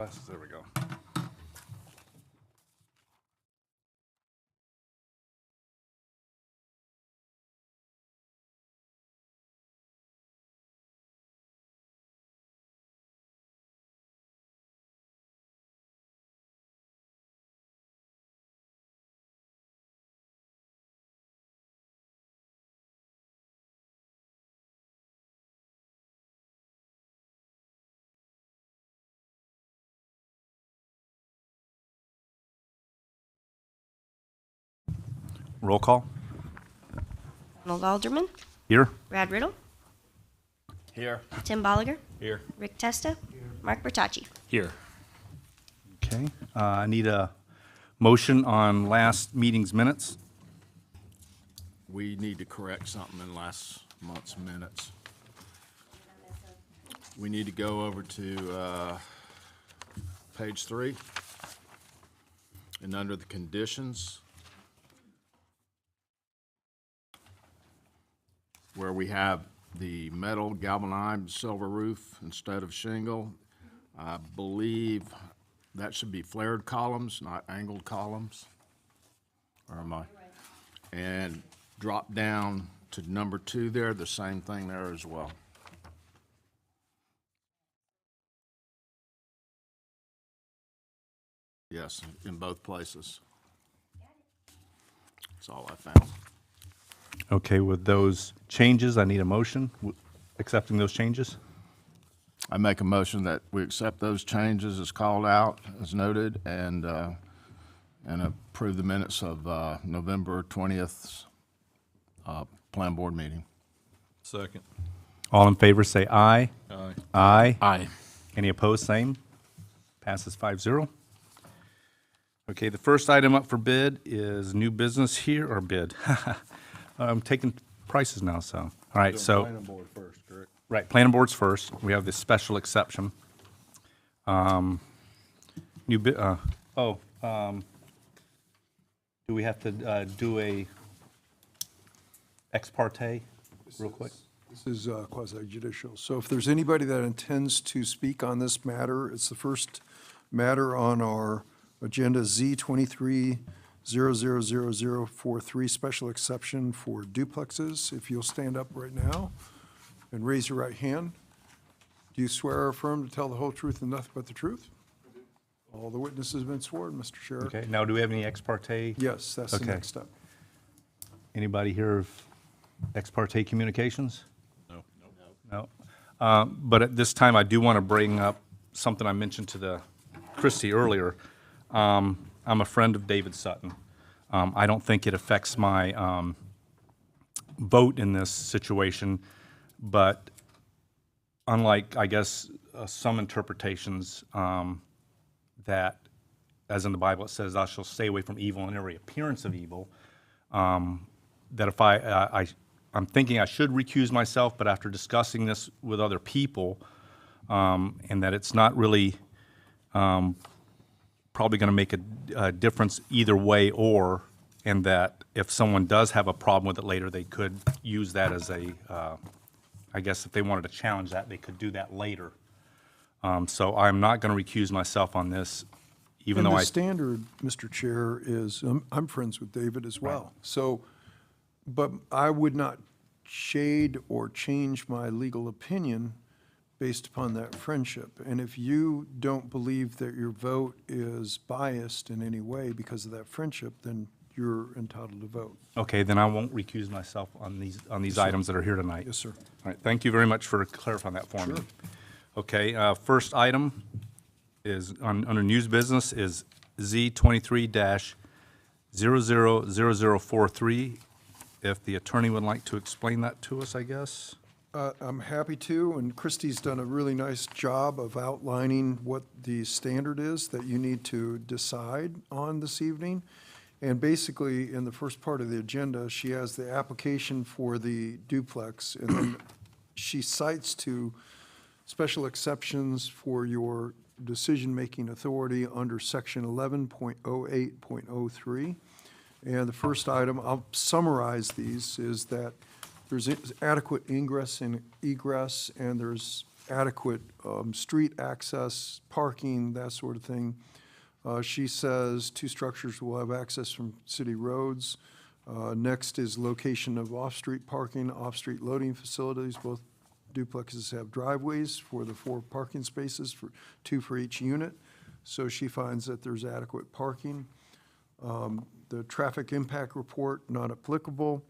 There we go. Roll call. Donald Alderman, Here. Brad Riddle, Here. Tim Bolliger, Here. Rick Testa, Mark Bertacci. Here. Okay. I need a motion on last meeting's minutes. We need to correct something in last month's minutes. We need to go over to page 3. And under the conditions, where we have the metal galvanized silver roof instead of shingle, I believe that should be flared columns, not angled columns. Or am I? And drop down to number 2 there, the same thing there as well. Yes, in both places. That's all I found. Okay, with those changes, I need a motion accepting those changes. I make a motion that we accept those changes as called out, as noted, and approve the minutes of November 20th Plan Board meeting. Second. All in favor, say aye. Aye. Aye. Aye. Any opposed, same. Passes 5-0. Okay, the first item up for bid is new business here, or bid. I'm taking prices now, so. All right, so. Planning board first, correct? Right, planning board's first. We have this special exception. Do we have to do a ex parte real quick? This is quasi judicial. So if there's anybody that intends to speak on this matter, it's the first matter on our agenda, Z23000043, special exception for duplexes. If you'll stand up right now and raise your right hand. Do you swear or affirm to tell the whole truth and nothing but the truth? All the witnesses have been sworn, Mr. Sheriff. Okay, now do we have any ex parte? Yes, that's the Okay. next step. Anybody here of ex parte communications? No. No. But at this time, I do want to bring up something I mentioned to Christie earlier. I'm a friend of David Sutton. I don't think it affects my vote in this situation, but unlike, I guess, some interpretations that, as in the Bible, it says, "Thou shalt stay away from evil and every appearance of evil," that if I'm thinking I should recuse myself, but after discussing this with other people, and that it's not really probably going to make a difference either way, and that if someone does have a problem with it later, they could use that as I guess if they wanted to challenge that, they could do that later. So I'm not going to recuse myself on this, even And though the I. standard, Mr. Chair, is, I'm friends with David as well. So, but I would not shade or change my legal opinion based upon that friendship. And if you don't believe that your vote is biased in any way because of that friendship, then you're entitled to vote. Okay, then I won't recuse myself on these items that are here tonight. Yes, sir. All right, thank you very much for clarifying that for me. Okay, first item is, under news business, is Z23-000043. If the attorney would like to explain that to us, I guess. I'm happy to, and Christie's done a really nice job of outlining what the standard is that you need to decide on this evening. And basically, in the first part of the agenda, she has the application for the duplex, and then she cites to special exceptions for your decision-making authority under section 11.08.03. And the first item, I'll summarize these, is that there's adequate ingress and egress, and there's adequate street access, parking, that sort of thing. She says 2 structures will have access from city roads. Next is location of off-street parking, off-street loading facilities. Both duplexes have driveways for the 4 parking spaces, 2 for each unit. So she finds that there's adequate parking. The traffic impact report, not applicable.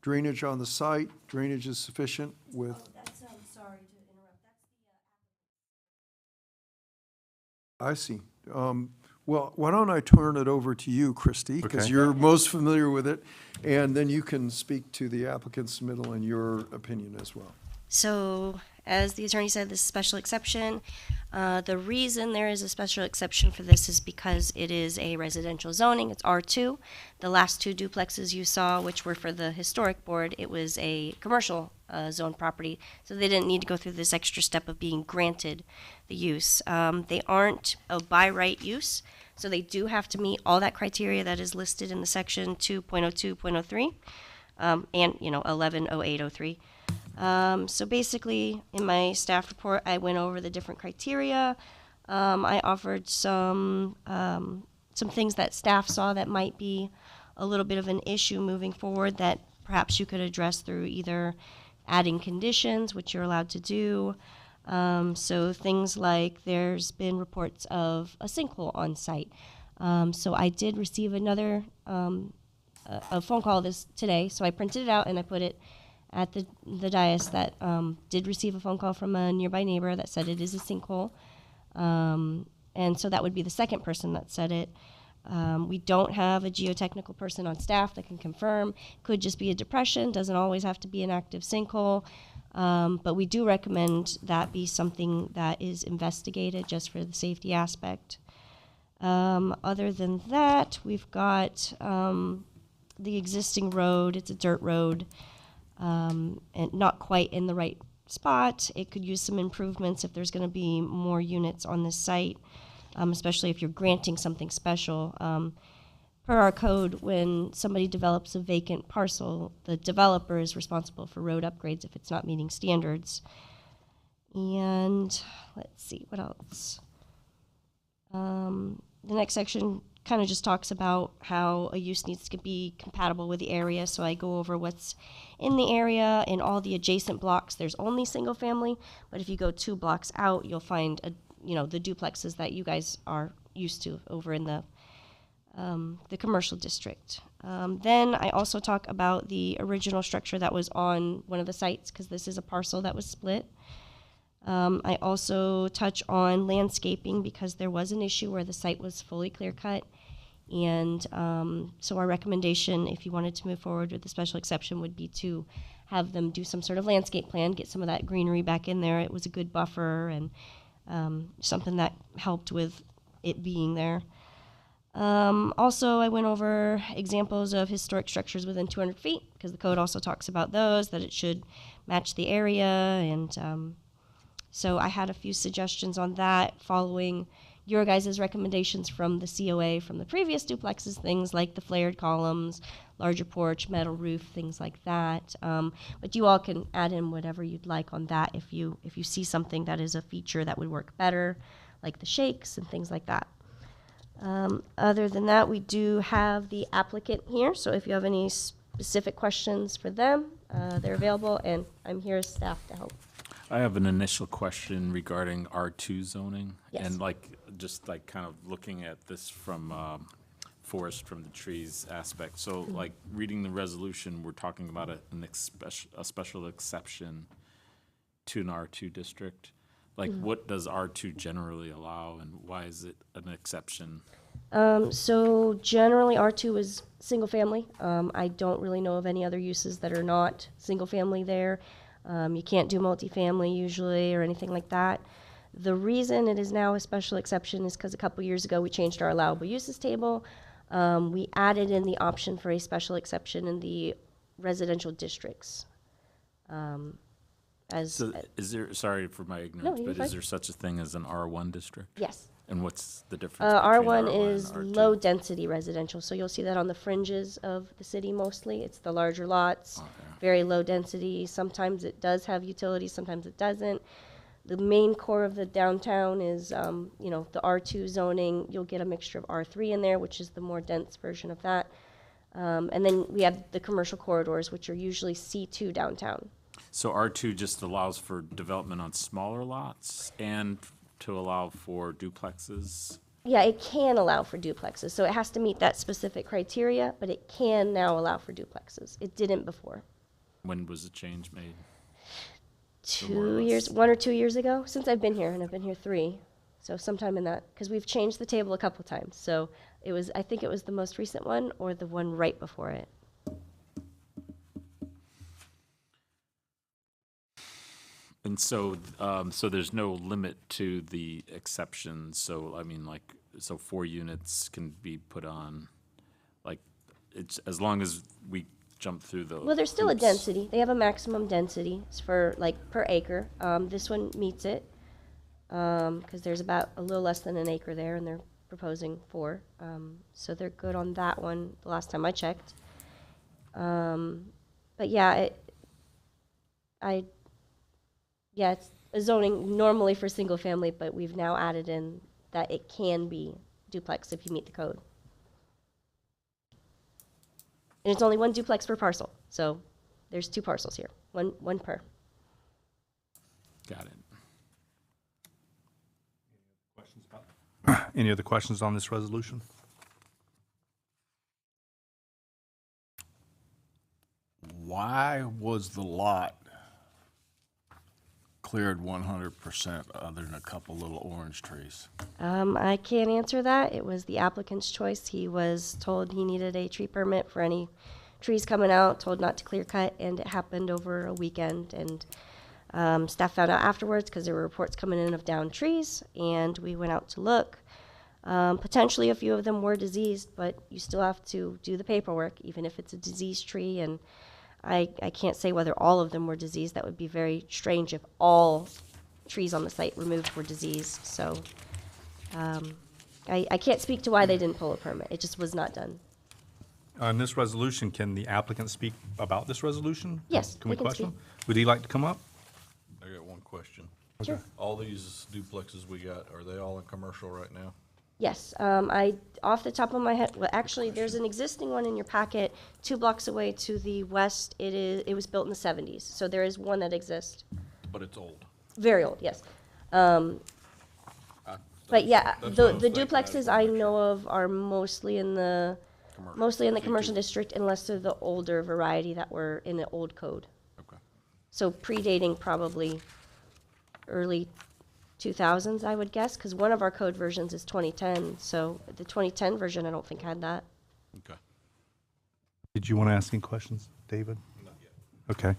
Drainage on the site, drainage is sufficient with. That's, sorry to interrupt. I see. Well, why don't I turn it over to you, Christie, because Okay. you're most familiar with it, and then you can speak to the applicant's submittal and your opinion as well. So, as the attorney said, this is a special exception. The reason there is a special exception for this is because it is a residential zoning. It's R2. The last 2 duplexes you saw, which were for the historic board, it was a commercial zone property, so they didn't need to go through this extra step of being granted the use. They aren't a by right use, so they do have to meet all that criteria that is listed in the section 2.02.03 and 110803. So basically, in my staff report, I went over the different criteria. I offered some things that staff saw that might be a little bit of an issue moving forward that perhaps you could address through either adding conditions, which you're allowed to do. So things like there's been reports of a sinkhole on site. So I did receive another a phone call today. So I printed it out and I put it at the dais that did receive a phone call from a nearby neighbor that said it is a sinkhole. And so that would be the second person that said it. We don't have a geotechnical person on staff that can confirm. Could just be a depression, doesn't always have to be an active sinkhole. But we do recommend that be something that is investigated just for the safety aspect. Other than that, we've got the existing road. It's a dirt road. And not quite in the right spot. It could use some improvements if there's going to be more units on this site, especially if you're granting something special. Per our code, when somebody develops a vacant parcel, the developer is responsible for road upgrades if it's not meeting standards. And let's see, what else? The next section kind of just talks about how a use needs to be compatible with the area. So I go over what's in the area. In all the adjacent blocks, there's only single family. But if you go 2 blocks out, you'll find the duplexes that you guys are used to over in the commercial district. Then I also talk about the original structure that was on one of the sites, because this is a parcel that was split. I also touch on landscaping because there was an issue where the site was fully clear-cut. And so our recommendation, if you wanted to move forward with the special exception, would be to have them do some sort of landscape plan, get some of that greenery back in there. It was a good buffer and something that helped with it being there. Also, I went over examples of historic structures within 200 feet, because the code also talks about those, that it should match the area. And so I had a few suggestions on that following your guys' recommendations from the COA from the previous duplexes, things like the flared columns, larger porch, metal roof, things like that. But you all can add in whatever you'd like on that if you see something that is a feature that would work better, like the shakes and things like that. Other than that, we do have the applicant here, so if you have any specific questions for them, they're available, and I'm here as staff to help. I have an initial question regarding R2 zoning. Yes. And just kind of looking at this from forest from the trees aspect. So like reading the resolution, we're talking about a special exception to an R2 district. Like what does R2 generally allow and why is it an exception? So generally R2 is single family. I don't really know of any other uses that are not single family there. You can't do multifamily usually or anything like that. The reason it is now a special exception is because a couple years ago we changed our allowable uses table. We added in the option for a special exception in the residential districts. So is there, sorry for my ignorance, you're but fine. is there such a thing as an R1 district? Yes. And what's the difference between R1 is and R2? low density residential, so you'll see that on the fringes of the city mostly. It's the larger lots, very low density. Sometimes it does have utilities, sometimes it doesn't. The main core of the downtown is, you know, the R2 zoning. You'll get a mixture of R3 in there, which is the more dense version of that. And then we have the commercial corridors, which are usually C2 downtown. So R2 just allows for development on smaller lots and to allow for duplexes? Yeah, it can allow for duplexes, so it has to meet that specific criteria, but it can now allow for duplexes. It didn't before. When was the change made? 2 years, 1 or 2 years ago, since I've been here, and I've been here 3. So sometime in that, because we've changed the table a couple times. So it was, I think it was the most recent one or the one right before it. And so, so there's no limit to the exceptions, so, I mean, like, so 4 units can be put on, like, it's, as long as we jump through the Well, there's still a hoops. density. They have a maximum density for, like, per acre. This one meets it, because there's about a little less than an acre there, and they're proposing 4. So they're good on that one, the last time I checked. But yeah, yeah, it's a zoning normally for single family, but we've now added in that it can be duplex if you meet the code. And it's only 1 duplex per parcel, so there's 2 parcels here, one per. Got it. Any other questions on this resolution? Why was the lot cleared 100% other than a couple little orange trees? I can't answer that. It was the applicant's choice. He was told he needed a tree permit for any trees coming out, told not to clear cut, and it happened over a weekend. And staff found out afterwards because there were reports coming in of downed trees, and we went out to look. Potentially a few of them were diseased, but you still have to do the paperwork, even if it's a diseased tree. And I can't say whether all of them were diseased. That would be very strange if all trees on the site removed were diseased. So I can't speak to why they didn't pull a permit. It just was not done. On this resolution, can the applicant speak about this resolution? Yes, Can we they can question speak. him? Would he like to come up? I got one question. Sure. All these duplexes we got, are they all in commercial right now? Yes, off the top of my head, well, actually, there's an existing one in your packet, 2 blocks away to the west. It was built in the 70s, so there is one that exists. But it's old. Very old, yes. But yeah, That's the what I was thinking. I duplexes just I wanna make know of are mostly in the commercial district, unless they're the older variety that were in the old code. Okay. So predating probably early 2000s, I would guess, because one of our code versions is 2010. So the 2010 version, I don't think had that. Okay. Did you want to ask any questions, David? Not yet. Okay.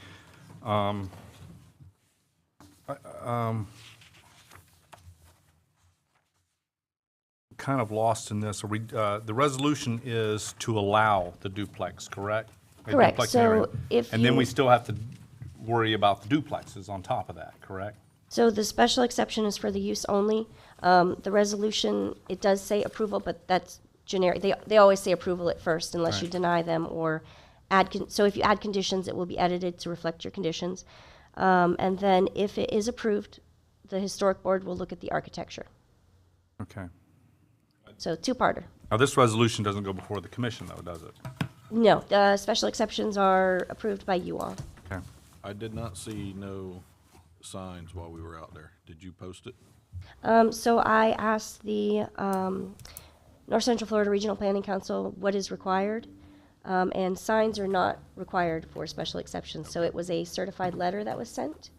Kind of lost in this. The resolution is to allow the duplex, correct? A Correct. duplex So area. if And then you- we still have to worry about the duplexes on top of that, correct? So the special exception is for the use only. The resolution, it does say approval, but that's generic. They always say approval at first unless you Right. deny them or add, so if you add conditions, it will be edited to reflect your conditions. And then if it is approved, the historic board will look at the architecture. Okay. So 2-parter. Now, this resolution doesn't go before the commission, though, does it? No, the special exceptions are approved by you all. Okay. I did not see no signs while we were out there. Did you post it? So I asked the North Central Florida Regional Planning Council what is required, and signs are not required for special exceptions. So it was a certified letter that was sent,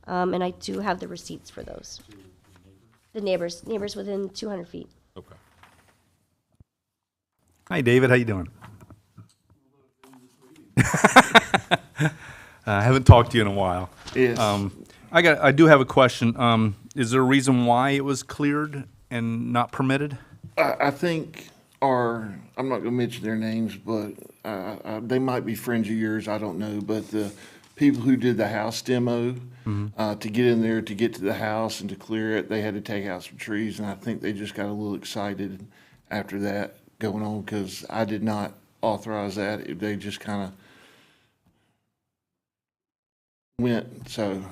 and I do have the receipts for those. The neighbors within 200 feet. Okay. Hi, David, how you doing? I haven't talked to you in a while. Yes. I do have a question. Is there a reason why it was cleared and not permitted? I think I'm not gonna mention their names, but they might be friends of yours, I don't know, but the people who did the house demo, to get in there, to get to the house and to clear it, they had to take out some trees, and I think they just got a little excited after that going on, because I did not authorize that. They just kind of went, so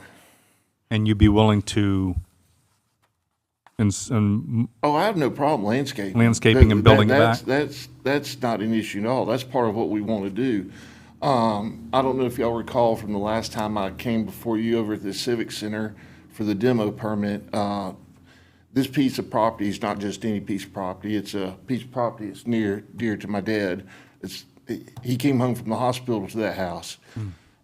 And you'd be willing to, and Oh, I have no problem landscaping. Landscaping and building it back? That's not an issue at all. That's part of what we want to do. I don't know if y'all recall from the last time I came before you over at the Civic Center for the demo permit. This piece of property is not just any piece of property. It's a piece of property that's dear to my dad. He came home from the hospital to that house.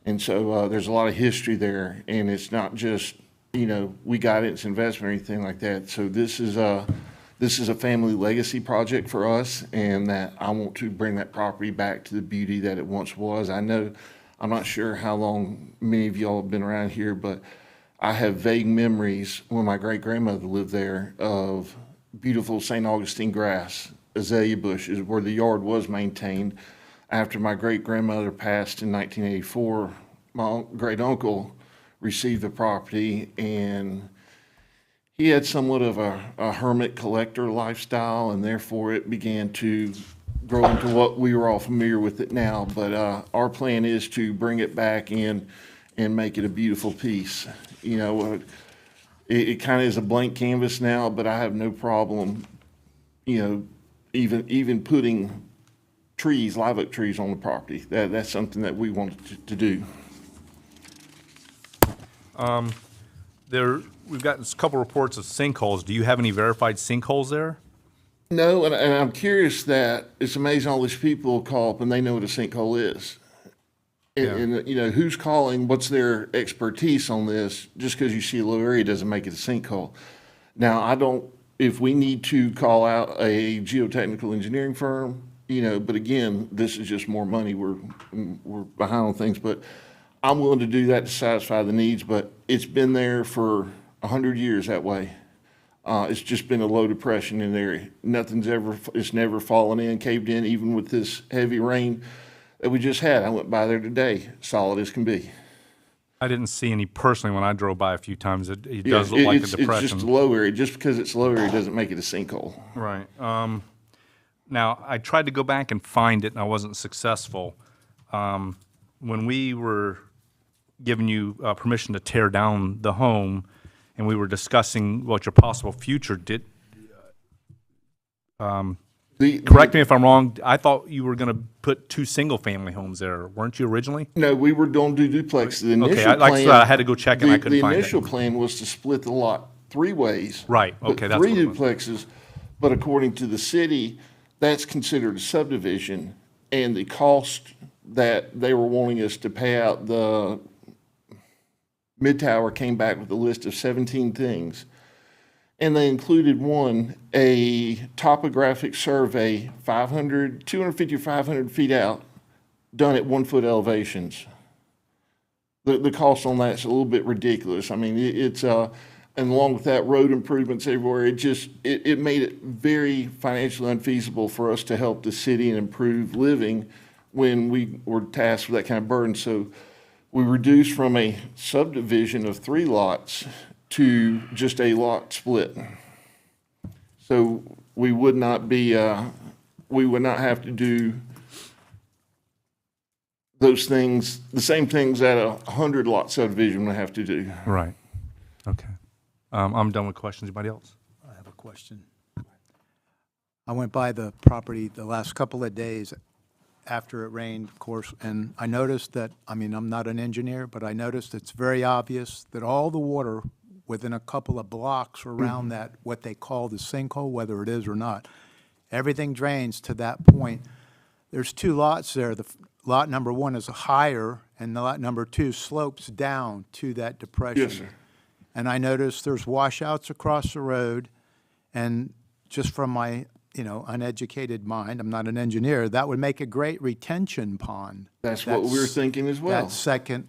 And so there's a lot of history there, and it's not just, we got it, it's investment or anything like that. So this is a family legacy project for us, and that I want to bring that property back to the beauty that it once was. I'm not sure how long many of y'all have been around here, but I have vague memories when my great-grandmother lived there of beautiful St. Augustine grass, azalea bushes, where the yard was maintained. After my great-grandmother passed in 1984, my great-uncle received the property, and he had somewhat of a hermit collector lifestyle, and therefore it began to grow into what we were all familiar with it now. But our plan is to bring it back in and make it a beautiful piece. It kind of is a blank canvas now, but I have no problem, even putting trees, live oak trees on the property. That's something that we wanted to do. we've got a couple reports of sinkholes. Do you have any verified sinkholes there? No, and I'm curious that it's amazing all these people call up and they know what a sinkhole is. And who's calling, what's their expertise on this? Just because you see a low area doesn't make it a sinkhole. Now, if we need to call out a geotechnical engineering firm, but again, this is just more money. We're behind on things, but I'm willing to do that to satisfy the needs, but it's been there for 100 years that way. It's just been a low depression in the area. It's never fallen in, caved in, even with this heavy rain that we just had. I went by there today, solid as can be. I didn't see any personally when I drove by a few times. It does look like a depression. It's just a low area. Just because it's a low area doesn't make it a sinkhole. Right. Now, I tried to go back and find it, and I wasn't successful. When we were giving you permission to tear down the home, and we were discussing what your possible future did, correct me if I'm wrong, I thought you were going to put 2 single-family homes there, weren't you originally? No, we were going to do duplexes. The initial Okay, like I said, I had to go check and I couldn't find it. The initial plan was to split the lot 3 ways. Right, put okay, that's 3 what it was. duplexes, but according to the city, that's considered a subdivision, and the cost that they were wanting us to pay out, the Mid-Tower came back with a list of 17 things. And they included a topographic survey, 250 or 500 feet out, done at 1-foot elevations. The cost on that's a little bit ridiculous. I mean, and along with that, road improvements everywhere, it made it very financially unfeasible for us to help the city and improve living when we were tasked with that kind of burden. So we reduced from a subdivision of 3 lots to just a lot split. So we would not have to do those things, the same things that a 100 lot subdivision would have to do. Right. Okay. I'm done with questions. Anybody else? I have a question. I went by the property the last couple of days after it rained, of course, and I noticed that, I'm not an engineer, but I noticed it's very obvious that all the water within a couple of blocks around that, what they call the sinkhole, whether it is or not, everything drains to that point. There's 2 lots there. The lot number 1 is higher, and the lot number 2 slopes down to that depression. Yes, sir. And I noticed there's washouts across the road, and just from my, uneducated mind, I'm not an engineer, that would make a great retention pond. That's what we were thinking as well. That second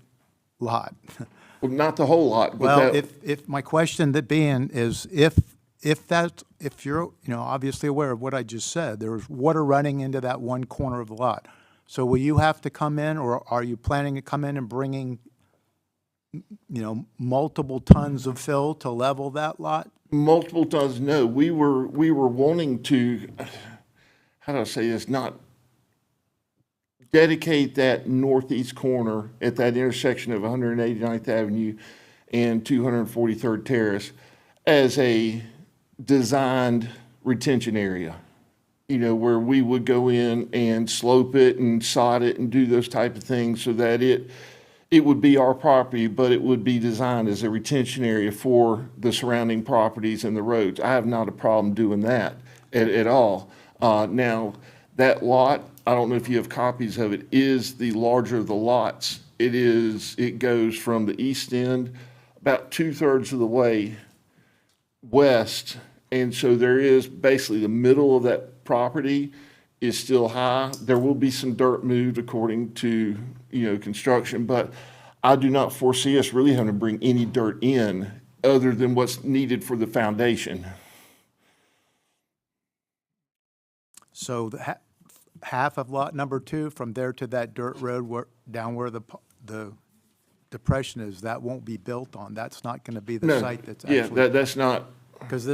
lot. Well, not the whole lot, but Well, that, if my question that being is if you're, obviously aware of what I just said, there's water running into that one corner of the lot. So will you have to come in, or are you planning to come in and bringing, multiple tons of fill to level that lot? multiple tons, no. We were wanting to, how do I say this, not dedicate that northeast corner at that intersection of 189th Avenue and 243rd Terrace as a designed retention area. You know, where we would go in and slope it and sod it and do those type of things so that it would be our property, but it would be designed as a retention area for the surrounding properties and the roads. I have not a problem doing that at all. Now, that lot, I don't know if you have copies of it, is the larger of the lots. It goes from the east end about 2/3 of the way west. And so there is basically the middle of that property is still high. There will be some dirt moved according to, construction, but I do not foresee us really having to bring any dirt in other than what's needed for the foundation. So half of lot number 2, from there to that dirt road down where the depression is, that won't be built on. That's not going to be the No, site that's yeah, actually. that's not, Because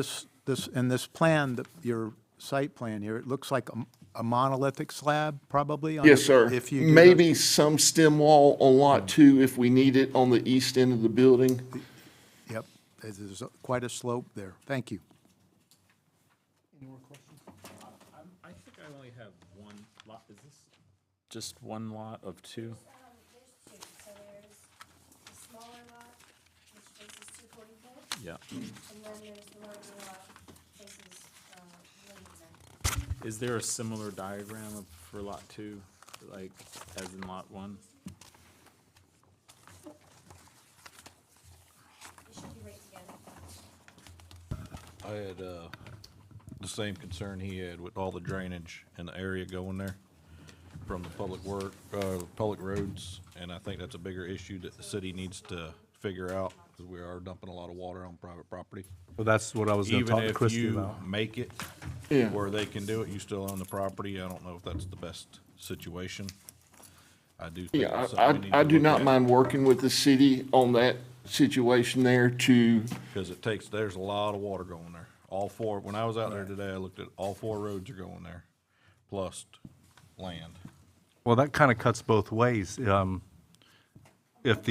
in this plan, your site plan here, it looks like a monolithic slab, probably? yes, sir. If you do the- Maybe some stem wall on lot 2 if we need it on the east end of the building. Yep, there's quite a slope there. Thank you. I think I only have one lot. Is this just one lot of 2? There's two. So there's the smaller lot, which faces 244, Yeah. and then there's the larger lot, faces Lindenman. Is there a similar diagram for lot 2, like as in lot 1? They should be right together. I had, the same concern he had with all the drainage and the area going there from the public roads, and I think that's a bigger issue that the city needs to figure out, because we are dumping a lot of water on private property. Well, that's what I was going to Even talk to if Christie you about. make it Yeah. where they can do it, you still own the property. I don't know if that's the best situation. I do think Yeah, it's something we need I to do look not at, mind working with the city on that situation there to, because there's a lot of water going there. All 4, when I was out there today, I looked at all 4 roads are going there, plus land. Well, that kind of cuts both ways. If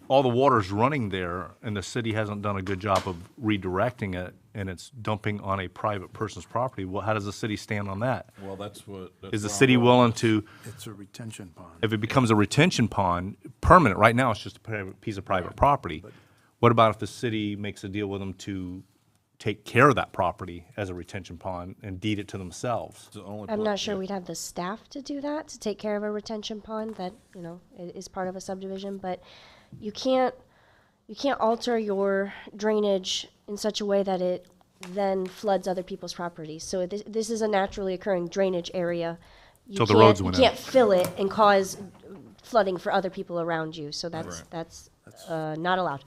all the water's running there and the city hasn't done a good job of redirecting it and it's dumping on a private person's property, well, how does the city stand on that? Well, that's Is the where I'm city going. willing to, It's a retention pond. if it becomes a retention pond, permanent, right now it's just a piece of private property. What about if the city makes a deal with them to take care of that property as a retention pond and deed it to themselves? It's the only I'm pla- not sure yeah. we'd have the staff to do that, to take care of a retention pond that, is part of a subdivision, but you can't alter your drainage in such a way that it then floods other people's properties. So this is a naturally occurring drainage area. So the roads went You in. can't fill it and cause flooding for other people around you, so that's not allowed.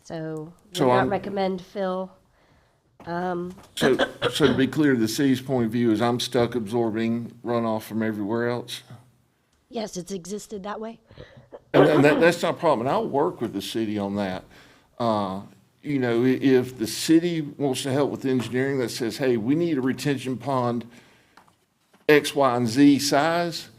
So So would not I'm- recommend fill. so to be clear, the city's point of view is I'm stuck absorbing runoff from everywhere else. Yes, it's existed that way. And that's not a problem, and I'll work with the city on that. If the city wants to help with engineering that says, hey, we need a retention pond X, Y, and Z size,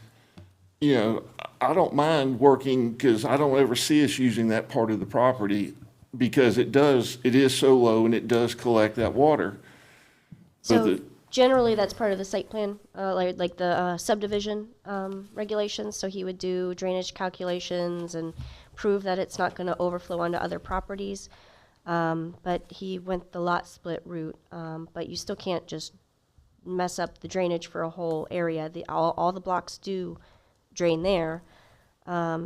I don't mind working, because I don't ever see us using that part of the property, because it is so low and it does collect that water. But So the- generally, that's part of the site plan, like the subdivision regulations. So he would do drainage calculations and prove that it's not going to overflow onto other properties. But he went the lot split route. But you still can't just mess up the drainage for a whole area. All the blocks do drain there.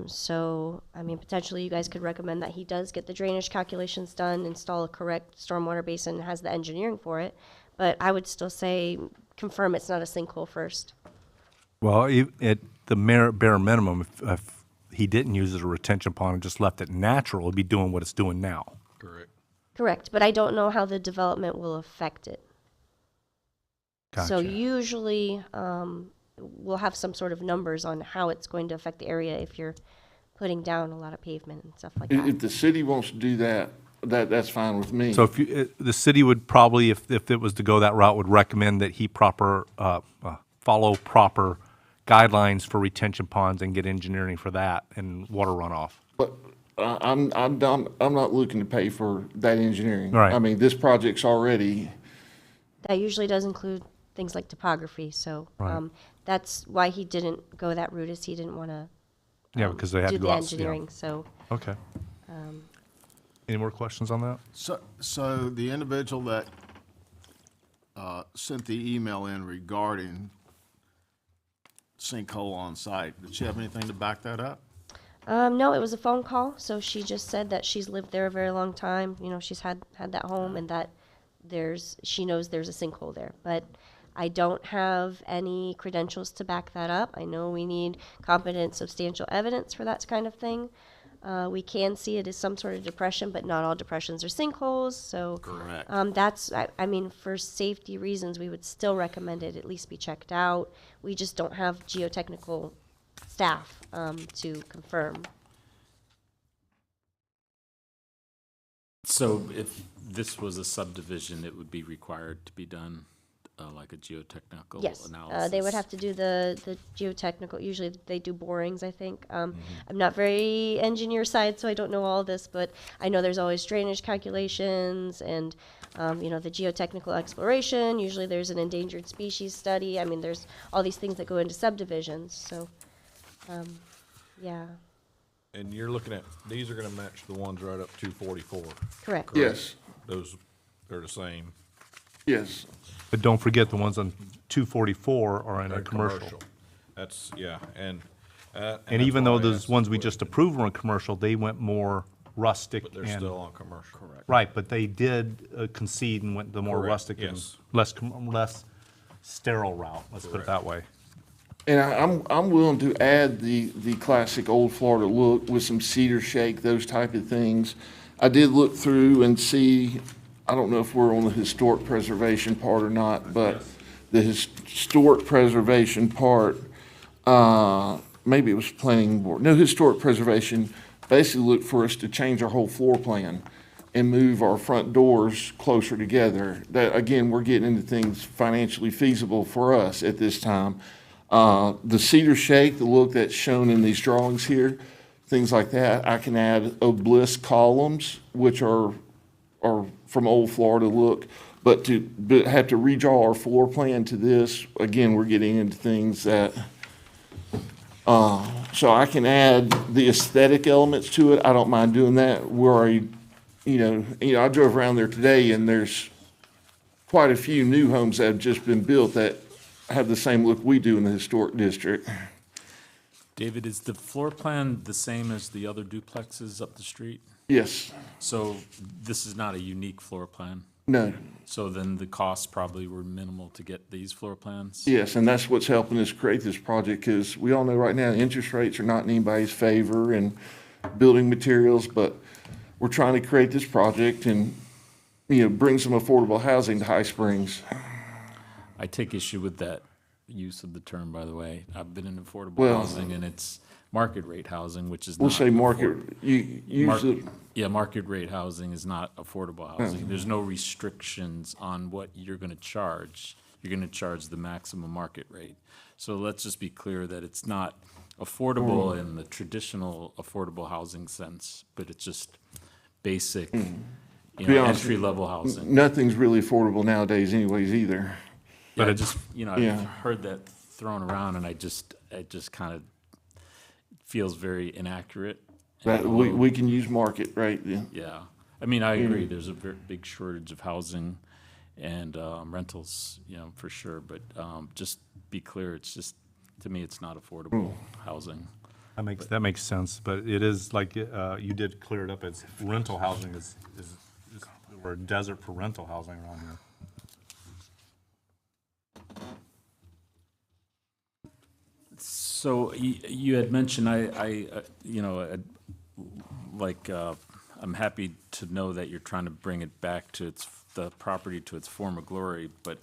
So, I mean, potentially you guys could recommend that he does get the drainage calculations done, install a correct stormwater basin, and has the engineering for it. But I would still say confirm it's not a sinkhole first. Well, at the bare minimum, if he didn't use it as a retention pond and just left it natural, it'd be doing what it's doing now. Correct. Correct, but I don't know how the development will affect it. So Gotcha. usually, we'll have some sort of numbers on how it's going to affect the area if you're putting down a lot of pavement and stuff like that. If the city wants to do that, that's fine with me. So if the city would probably, if it was to go that route, would recommend that he follow proper guidelines for retention ponds and get engineering for that and water runoff. But I'm not looking to pay for that engineering. Right. I mean, this project's already, That usually does include things like topography, so that's why he didn't go that route, is he didn't want to Yeah, because they had do to go the out. engineering, so. Okay. Any more questions on that? So the individual that sent the email in regarding sinkhole on site, did she have anything to back that up? No, it was a phone call, so she just said that she's lived there a very long time, you know, she's had that home, and that she knows there's a sinkhole there, but I don't have any credentials to back that up. I know we need competent, substantial evidence for that kind of thing. We can see it as some sort of depression, but not all depressions are sinkholes, so. Correct. I mean, for safety reasons, we would still recommend it at least be checked out. We just don't have geotechnical staff, to confirm. So if this was a subdivision, it would be required to be done, like a geotechnical Yes, analysis? they would have to do the geotechnical, usually they do borings, I think. Mm-hmm. I'm not very engineer side, so I don't know all this, but I know there's always drainage calculations and, you know, the geotechnical exploration. Usually there's an endangered species study. I mean, there's all these things that go into subdivisions, so, yeah, And you're looking at, these are gonna match the ones right up 244. correct. yes, Those, they're the same. yes. But don't forget, the ones on 244 are in a They're commercial. That's, yeah, and. And even though those ones we just approved were in commercial, they went more rustic But they're and. still on commercial. Correct. Right, but they did concede and went the more Correct, rustic and yes. less sterile route, let's put it that way. And I'm willing to add the classic old Florida look with some cedar shake, those type of things. I did look through and see, I don't know if we're on the historic preservation part or not, but the historic preservation part, maybe it was planning board, no, historic preservation basically looked for us to change our whole floor plan and move our front doors closer together. That, again, we're getting into things financially feasible for us at this time. The cedar shake, the look that's shown in these drawings here, things like that, I can add obelisk columns, which are from old Florida look, but have to redraw our floor plan to this, again, we're getting into things that, so I can add the aesthetic elements to it. I don't mind doing that. We're already, I drove around there today and there's quite a few new homes that have just been built that have the same look we do in the historic district. David, is the floor plan the same as the other duplexes up the street? Yes, So this is not a unique floor plan? no, So then the costs probably were minimal to get these floor plans? yes, and that's what's helping us create this project, because we all know right now, interest rates are not in anybody's favor and building materials, but we're trying to create this project and, bring some affordable housing to High Springs. I take issue with that use of the term, by the way. I've been in affordable Well- housing, and it's market rate housing, which is not. We'll say market, afford- you use Mark- it, Yeah, market rate housing is not affordable housing. There's no restrictions on what you're gonna charge. You're gonna charge the maximum market rate. So let's just be clear that it's not affordable in the traditional affordable housing sense, but it's just basic, Be honest, entry-level housing. nothing's really affordable nowadays anyways either. Yeah, But I it- just, Yeah. I've heard that thrown around, and it just kind of feels very inaccurate. That, we can use market rate then. Yeah, I mean, I agree, there's a very big shortage of housing and rentals, for sure, but just be clear, it's just, to me, it's not affordable housing. That makes sense, but it is like, you did clear it up, it's rental housing is we're a desert for rental housing around here. So you had mentioned, I'm happy to know that you're trying to bring it back to the property to its former glory, but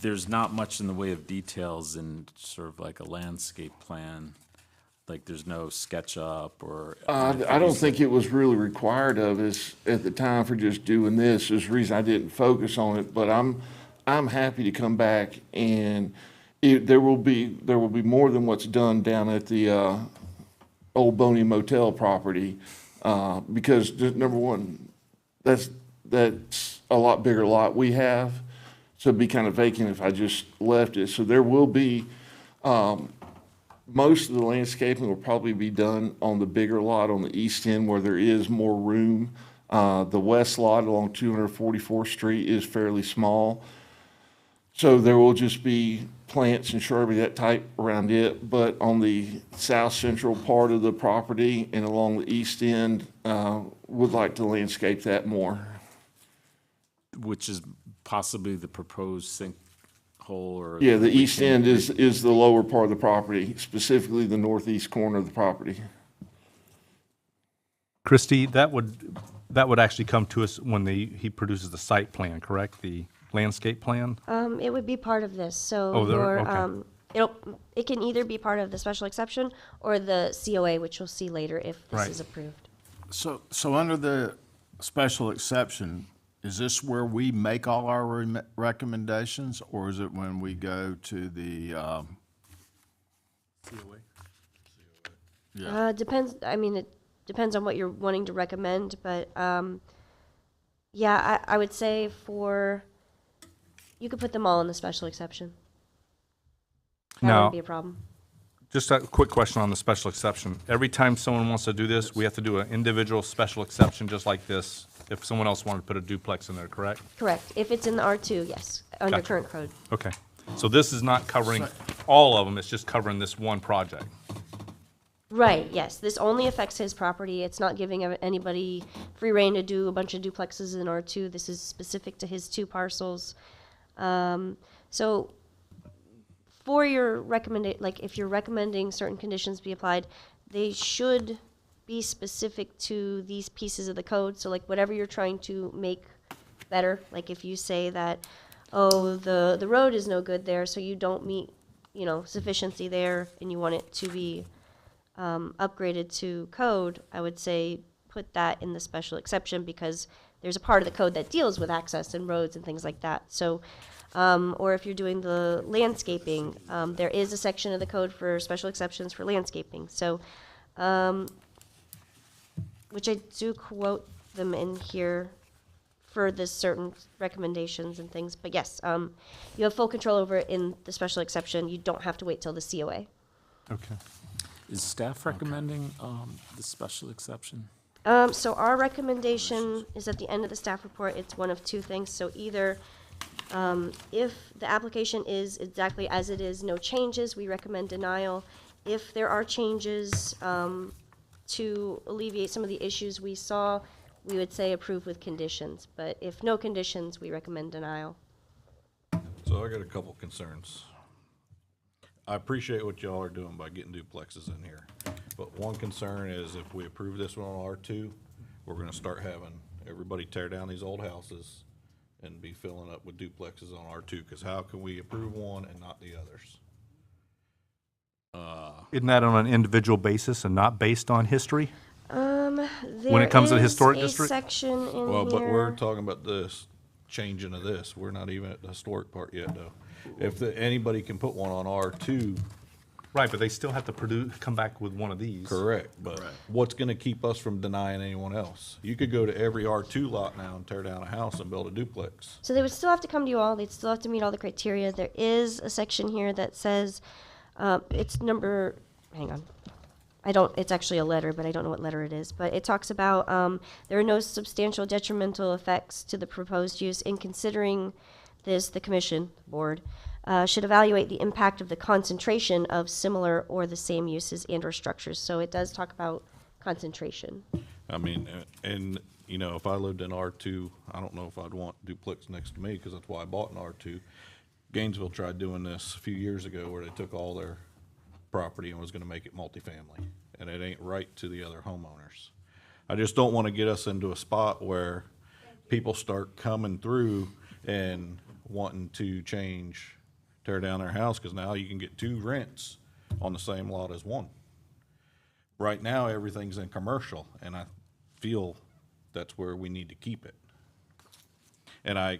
there's not much in the way of details in sort of like a landscape plan. Like, there's no SketchUp or. I don't think it was really required of us at the time for just doing this. There's a reason I didn't focus on it, but I'm happy to come back and there will be more than what's done down at the Old Boney Motel property, because number one, that's a lot bigger lot we have, so it'd be kind of vacant if I just left it. So there will be, most of the landscaping will probably be done on the bigger lot on the east end where there is more room. The west lot along 244th Street is fairly small. So there will just be plants and shrubbery, that type around it. But on the south central part of the property and along the east end, would like to landscape that more. Which is possibly the proposed sinkhole or? Yeah, the east end is the lower part of the property, specifically the northeast corner of the property. Christie, that would actually come to us when he produces the site plan, correct? The landscape plan? It would be part of this, so Oh, there- your, okay. it can either be part of the special exception or the COA, which you'll see later if this Right. is approved. So under the special exception, is this where we make all our recommendations, or is it when we go to the, Depends, I mean, it depends on what you're wanting to recommend, but, yeah, I would say you could put them all in the special exception. That Now- wouldn't be a problem. Just a quick question on the special exception. Every time someone wants to do this, we have to do an individual special exception just like this, if someone else wanted to put a duplex in there, correct? Correct. If it's in the R2, yes, under Gotcha. current code. Okay. So this is not covering all of them, it's just covering this one project. Right, yes. This only affects his property. It's not giving anybody free reign to do a bunch of duplexes in R2. This is specific to his 2 parcels. So for your like if you're recommending certain conditions be applied, they should be specific to these pieces of the code. So like whatever you're trying to make better, like if you say that, oh, the road is no good there, so you don't meet, sufficiency there, and you want it to be upgraded to code, I would say put that in the special exception because there's a part of the code that deals with access and roads and things like that. So, or if you're doing the landscaping, there is a section of the code for special exceptions for landscaping. So, which I do quote them in here for this certain recommendations and things. But yes, you have full control over it in the special exception. You don't have to wait till the COA. Okay. Is staff recommending the special exception? So our recommendation is at the end of the staff report. It's one of 2 things. So either if the application is exactly as it is, no changes, we recommend denial. If there are changes to alleviate some of the issues we saw, we would say approve with conditions. But if no conditions, we recommend denial. So I got a couple concerns. I appreciate what y'all are doing by getting duplexes in here. But one concern is if we approve this one on R2, we're gonna start having everybody tear down these old houses and be filling up with duplexes on R2, because how can we approve one and not the others? Isn't that on an individual basis and not based on history? When it comes to the historic a district? section in Well, but we're here. talking about this, changing of this. We're not even at the historic part yet, though. If anybody can put one on R2, Right, but they still have to come back with one of these. correct, but what's gonna keep us from denying anyone else? You could go to every R2 lot now and tear down a house and build a duplex. So they would still have to come to you all. They'd still have to meet all the criteria. There is a section here that says, it's number, hang on. It's actually a letter, but I don't know what letter it is. But it talks about, there are no substantial detrimental effects to the proposed use. In considering this, the commission, board, should evaluate the impact of the concentration of similar or the same uses and/or structures. So it does talk about concentration. I mean, and, if I lived in R2, I don't know if I'd want duplex next to me, because that's why I bought an R2. Gainesville tried doing this a few years ago where they took all their property and was gonna make it multifamily, and it ain't right to the other homeowners. I just don't wanna get us into a spot where people start coming through and wanting to tear down their house, because now you can get 2 rents on the same lot as one. Right now, everything's in commercial, and I feel that's where we need to keep it. And I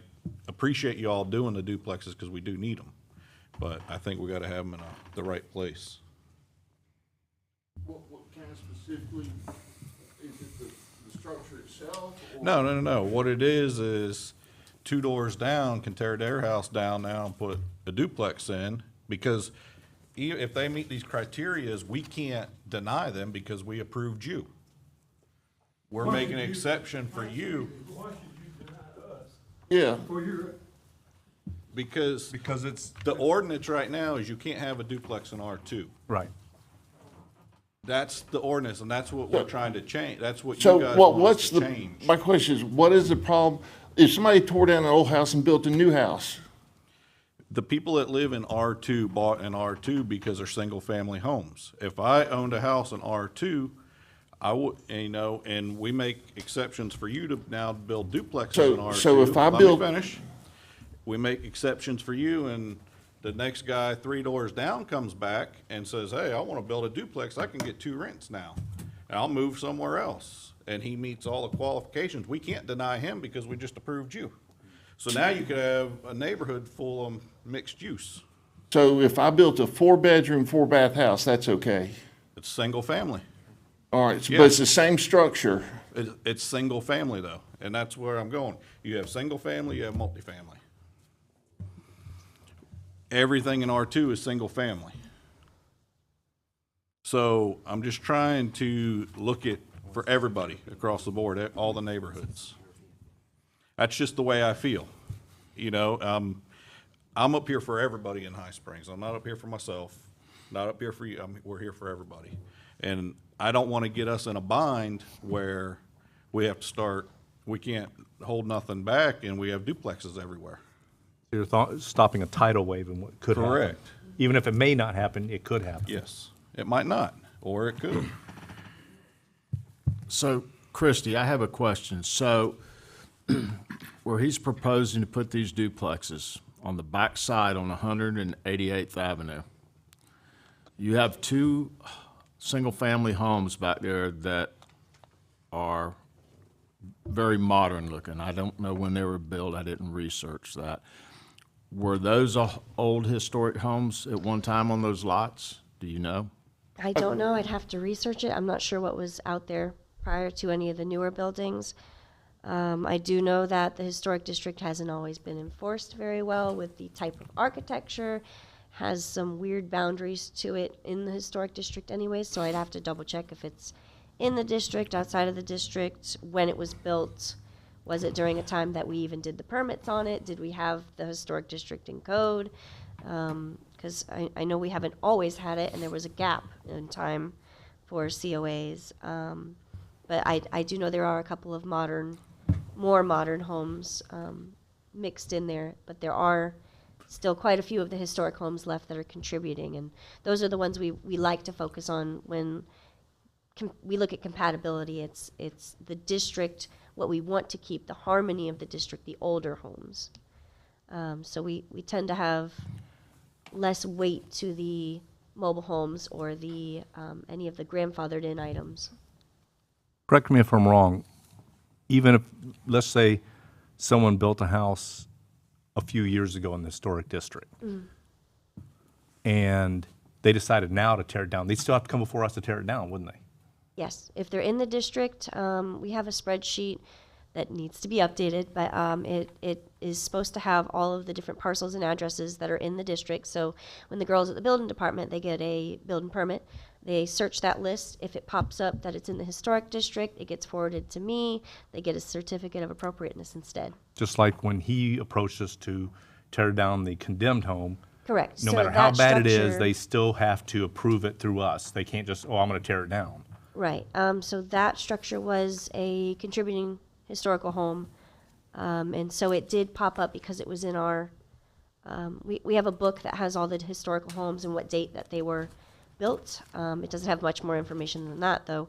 appreciate you all doing the duplexes, because we do need them, but I think we gotta have them in the right place. kind of specifically, is it the structure itself? Or? No. What it is 2 doors down can tear their house down now and put a duplex in, because if they meet these criterias, we can't deny them because we approved you. We're making an exception for you Why should you deny us Yeah, for your, because it's. the ordinance right now is you can't have a duplex in R2. Right. That's the ordinance, and that's what we're trying to change. That's what you so guys what, want us what's to the, change. my question is, what is the problem? If somebody tore down an old house and built a new house, The people that live in R2 bought in R2 because they're single-family homes. If I owned a house in R2, I would, and we make exceptions for you to now build duplexes in R2. So if I Let me build- finish. We make exceptions for you, and the next guy 3 doors down comes back and says, hey, I want to build a duplex, I can get 2 rents now. And I'll move somewhere else. And he meets all the qualifications. We can't deny him because we just approved you. So now you could have a neighborhood full of mixed use. so if I built a 4-bedroom, 4-bath house, that's okay? It's single family. All right, but Yes. it's the same structure. It's single family though, and that's where I'm going. You have single family, you have multifamily. Everything in R2 is single family. So I'm just trying to look at, for everybody across the board, all the neighborhoods. That's just the way I feel. I'm up here for everybody in High Springs. I'm not up here for myself, not up here for you. We're here for everybody. And I don't want to get us in a bind where we have to start, we can't hold nothing back and we have duplexes everywhere. You're stopping a tidal wave and what could happen. Correct. Even if it may not happen, it could happen. Yes, it might not, or it could. So, Christie, I have a question. So, where he's proposing to put these duplexes on the back side on 188th Avenue, you have 2 single-family homes back there that are very modern looking. I don't know when they were built. I didn't research that. Were those old historic homes at one time on those lots? Do you know? I don't know. I'd have to research it. I'm not sure what was out there prior to any of the newer buildings. I do know that the historic district hasn't always been enforced very well with the type of architecture, has some weird boundaries to it in the historic district anyways, so I'd have to double check if it's in the district, outside of the district, when it was built. Was it during a time that we even did the permits on it? Did we have the historic district in code? Because I know we haven't always had it, and there was a gap in time for COAs. But I do know there are a couple of more modern homes mixed in there, but there are still quite a few of the historic homes left that are contributing, and those are the ones we like to focus on when we look at compatibility. It's the district, what we want to keep, the harmony of the district, the older homes. So we tend to have less weight to the mobile homes or the any of the grandfathered in items. Correct me if I'm wrong, even if, let's say, someone built a house a few years ago in the historic district, and they decided now to tear it down, they'd still have to come before us to tear it down, wouldn't they? Yes, if they're in the district, we have a spreadsheet that needs to be updated, but it is supposed to have all of the different parcels and addresses that are in the district. So when the girls at the building department, they get a building permit, they search that list. If it pops up that it's in the historic district, it gets forwarded to me. They get a certificate of appropriateness instead. Just like when he approached us to tear down the condemned home, Correct. no So matter how that bad it is, structure- they still have to approve it through us. They can't just, oh, I'm going to tear it down. Right. So that structure was a contributing historical home. And so it did pop up because it was in our, we have a book that has all the historical homes and what date that they were built. It doesn't have much more information than that, though.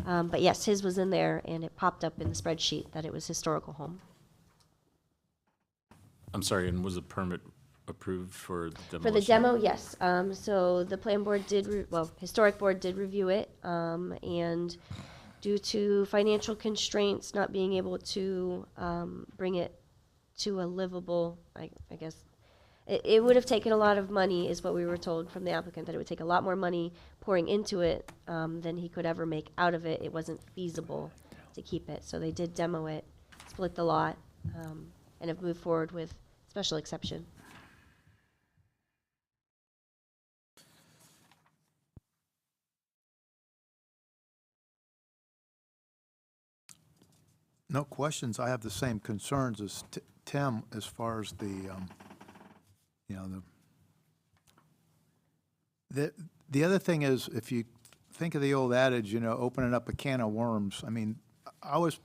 But yes, his was in there, and it popped up in the spreadsheet that it was historical home. I'm sorry, and was a permit approved for demolition? For the demo, yes. So the plan board did, historic board did review it, and due to financial constraints, not being able to bring it to a livable, I guess, It would have taken a lot of money, is what we were told from the applicant, that it would take a lot more money pouring into it than he could ever make out of it. It wasn't feasible to keep it. So they did demo it, split the lot, and have moved forward with special exception. No questions. I have the same concerns as Tim as far as the, you know, the other thing is, if you think of the old adage, you know, opening up a can of worms, I mean, I was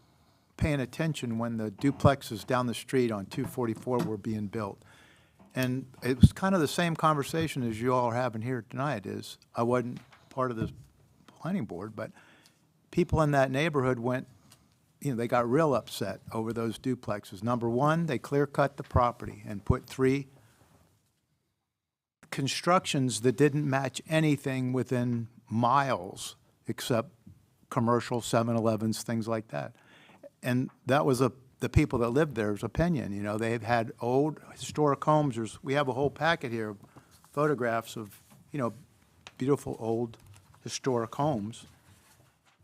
paying attention when the duplexes down the street on 244 were being built. And it was kind of the same conversation as you all are having here tonight is, I wasn't part of the planning board, but people in that neighborhood went, you know, they got real upset over those duplexes. Number one, they clear-cut the property and put 3 constructions that didn't match anything within miles except commercial 7-Elevens, things like that. And that was the people that lived there's opinion. You know, they've had old historic homes. We have a whole packet here of photographs of, you know, beautiful old historic homes.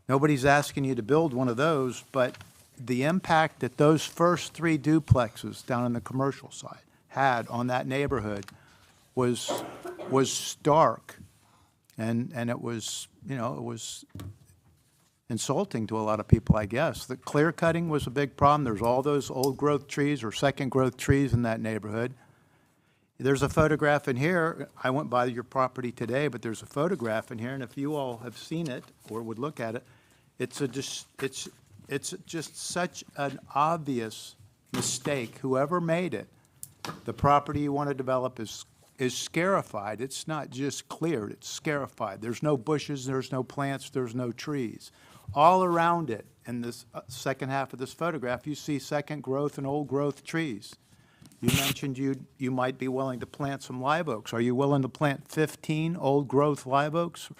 Nobody's asking you to build one of those, but the impact that those first 3 duplexes down on the commercial side had on that neighborhood was stark. And it was, you know, it was insulting to a lot of people, I guess. The clear cutting was a big problem. There's all those old growth trees or second growth trees in that neighborhood. There's a photograph in here. I went by your property today, but there's a photograph in here, and if you all have seen it or would look at it, it's just such an obvious mistake. Whoever made it, the property you want to develop is scarified. It's not just cleared, it's scarified. There's no bushes, there's no plants, there's no trees. All around it, in this second half of this photograph, you see second growth and old growth trees. You mentioned you might be willing to plant some live oaks. Are you willing to plant 15 old growth live oaks?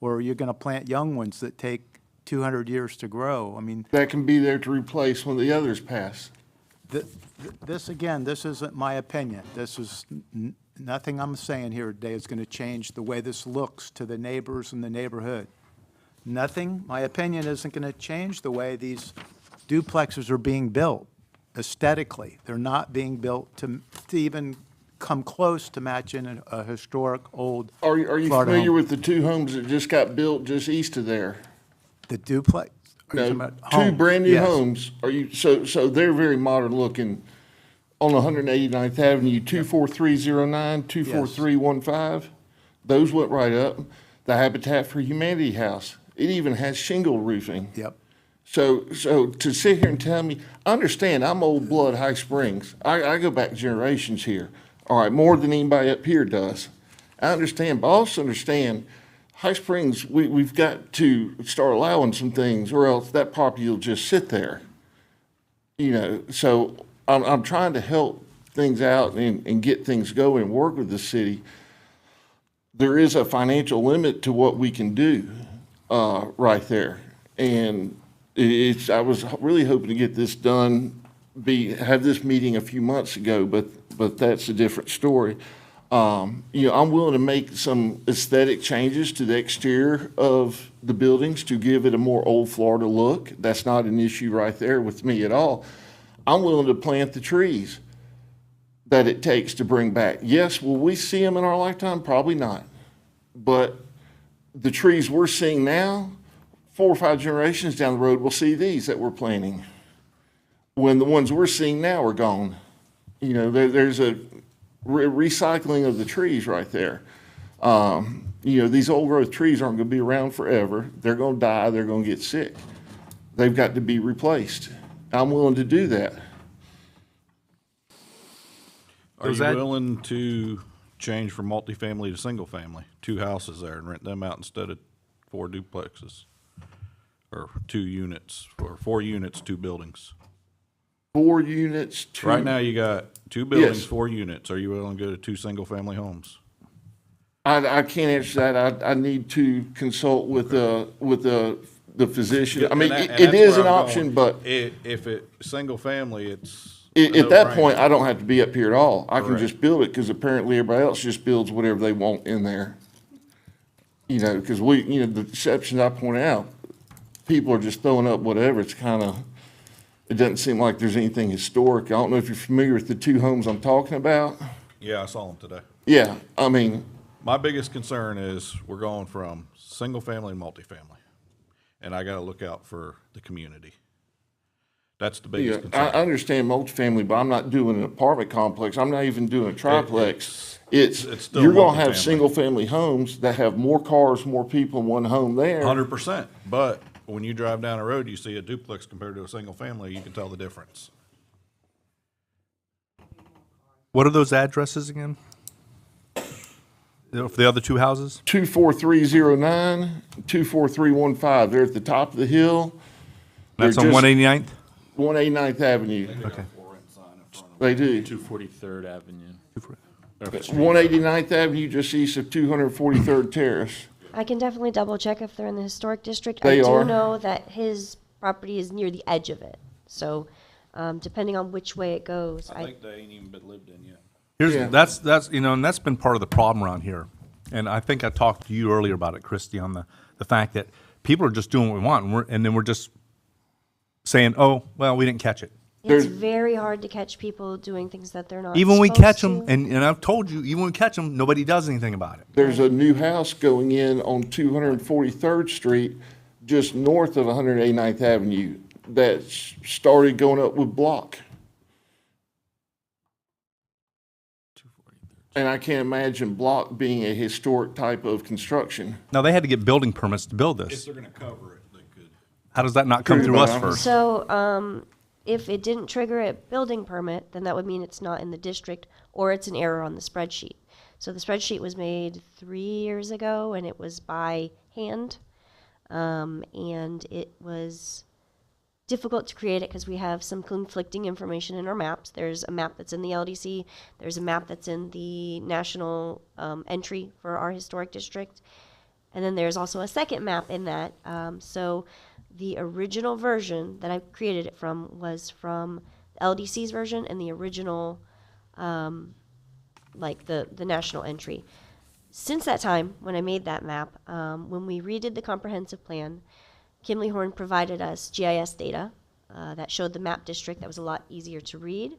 Or are you going to plant young ones that take 200 years to grow? I mean, That can be there to replace when the others pass. this, again, this isn't my opinion. This is, nothing I'm saying here today is going to change the way this looks to the neighbors in the neighborhood. Nothing, my opinion isn't going to change the way these duplexes are being built aesthetically. They're not being built to even come close to matching a historic old Are you Florida familiar home. with the 2 homes that just got built just east of there? The duplex? Are you talking No, about 2 home? brand-new Yes. homes. So they're very modern looking. On 189th Avenue, 24309, 24315, those went right up. The Habitat for Humanity house, it even has shingle roofing. Yep. So to sit here and tell me, I understand, I'm old blood High Springs. I go back generations here. All right, more than anybody up here does. I understand, but I also understand High Springs, we've got to start allowing some things or else that property will just sit there. You know, so I'm trying to help things out and get things going and work with the city. There is a financial limit to what we can do, right there. And I was really hoping to get this done, have this meeting a few months ago, but that's a different story. You know, I'm willing to make some aesthetic changes to the exterior of the buildings to give it a more old Florida look. That's not an issue right there with me at all. I'm willing to plant the trees that it takes to bring back. Yes, will we see them in our lifetime? Probably not. But the trees we're seeing now, 4 or 5 generations down the road, we'll see these that we're planting. When the ones we're seeing now are gone. You know, there's a recycling of the trees right there. You know, these old growth trees aren't going to be around forever. They're going to die. They're going to get sick. They've got to be replaced. I'm willing to do that. Are Was you that- willing to change from multifamily to single family? 2 houses there and rent them out instead of 4 duplexes? Or 2 units, or 4 units, 2 buildings? 4 units, 2. Right now, you got 2 buildings, Yes. 4 units. Are you willing to go to 2 single-family homes? I can't answer that. I need to consult with the physician. I mean, And it that's is where an I'm option, going. but If it, single family, it's At that point, I don't have to be up here at all. I can Correct. just build it, because apparently everybody else just builds whatever they want in there. You know, because the exceptions I point out, people are just throwing up whatever. It's kind of, it doesn't seem like there's anything historic. I don't know if you're familiar with the two homes I'm talking about. Yeah, I saw them today. Yeah, I mean, My biggest concern is we're going from single-family to multifamily, and I gotta look out for the community. That's the yeah, biggest I concern. understand multifamily, but I'm not doing an apartment complex. I'm not even doing a triplex. it's It's, still you're gonna have multifamily. single-family homes that have more cars, more people in one home there. 100%, but when you drive down a road, you see a duplex compared to a single family, you can tell the difference. What are those addresses again? For the other two houses? 24309, 24315. They're at the top of the hill. That's They're on just- 189th? 189th Avenue. They do. 243rd Avenue. 189th Avenue, just east of 243rd Terrace. I can definitely double check if they're in the historic district. They I are. do know that his property is near the edge of it. So, depending on which way it goes, I think they ain't even been lived in yet. Yeah. That's, and that's been part of the problem around here. And I think I talked to you earlier about it, Christie, on the fact that people are just doing what we want, and then we're just saying, oh, well, we didn't catch it. it's There's- very hard to catch people doing things that they're not Even when we supposed catch them, to. and I've told you, even when we catch them, nobody does anything about it. There's a new house going in on 243rd Street, just north of 189th Avenue, that's started going up with block. And I can't imagine block being a historic type of construction. Now, they had to get building permits to build If this. they're gonna cover it, they could. How does that not come through us True, first? So, if it didn't trigger a building permit, then that would mean it's not in the district or it's an error on the spreadsheet. So the spreadsheet was made 3 years ago and it was by hand. And it was difficult to create it because we have some conflicting information in our maps. There's a map that's in the LDC. There's a map that's in the national entry for our historic district. And then there's also a second map in that. So the original version that I created it from was from LDC's version and the original, like the national entry. Since that time, when I made that map, when we redid the comprehensive plan, Kimley Horn provided us GIS data that showed the map district that was a lot easier to read.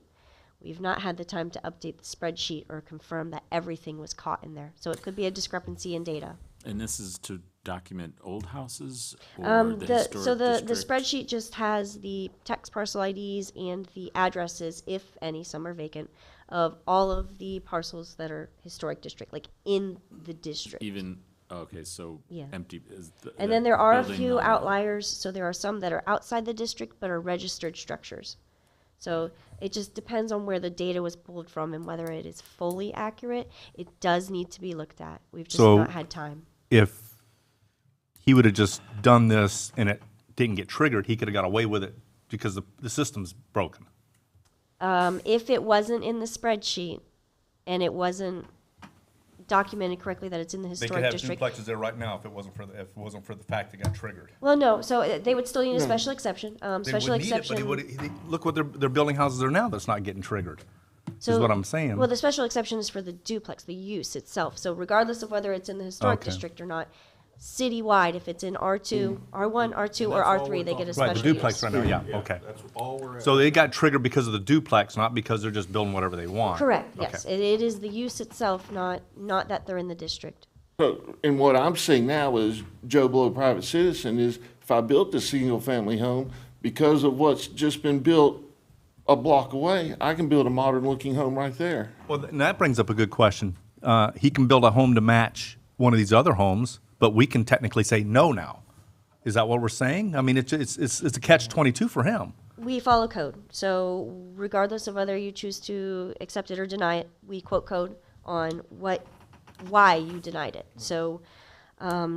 We've not had the time to update the spreadsheet or confirm that everything was caught in there. So it could be a discrepancy in data. And this is to document old houses or the historic So the district? spreadsheet just has the tax parcel IDs and the addresses, if any, some are vacant, of all of the parcels that are historic district, like in the district. Even, okay, so Yeah. empty is the. And the then there are a building few not- outliers, so there are some that are outside the district but are registered structures. So it just depends on where the data was pulled from and whether it is fully accurate. It does need to be looked at. We've just So- not had time. If he would have just done this and it didn't get triggered, he could have got away with it because the system's broken. If it wasn't in the spreadsheet and it wasn't documented correctly that it's in the They could historic have district. duplexes there right now if it wasn't for the fact it got triggered. Well, no, so they would still need a special exception. They Special would need it, exception. but look what they're building houses there now that's not getting triggered. Is So- what I'm saying. Well, the special exception is for the duplex, the use itself. So regardless of whether it's in the historic Okay. district or not, citywide, if it's in R2, R1, R2, or R3, they get a special Right, use. the duplex right now, yeah, okay. That's all we're at. So it got triggered because of the duplex, not because they're just building whatever they want. Correct, Okay. yes. It is the use itself, not that they're in the district. So, and what I'm seeing now is Joe Blow, private citizen, is if I built a single-family home, because of what's just been built a block away, I can build a modern-looking home right there. Well, and that brings up a good question. He can build a home to match one of these other homes, but we can technically say no now. Is that what we're saying? I mean, it's a catch-22 for him. We follow code. So regardless of whether you choose to accept it or deny it, we quote code on why you denied it. So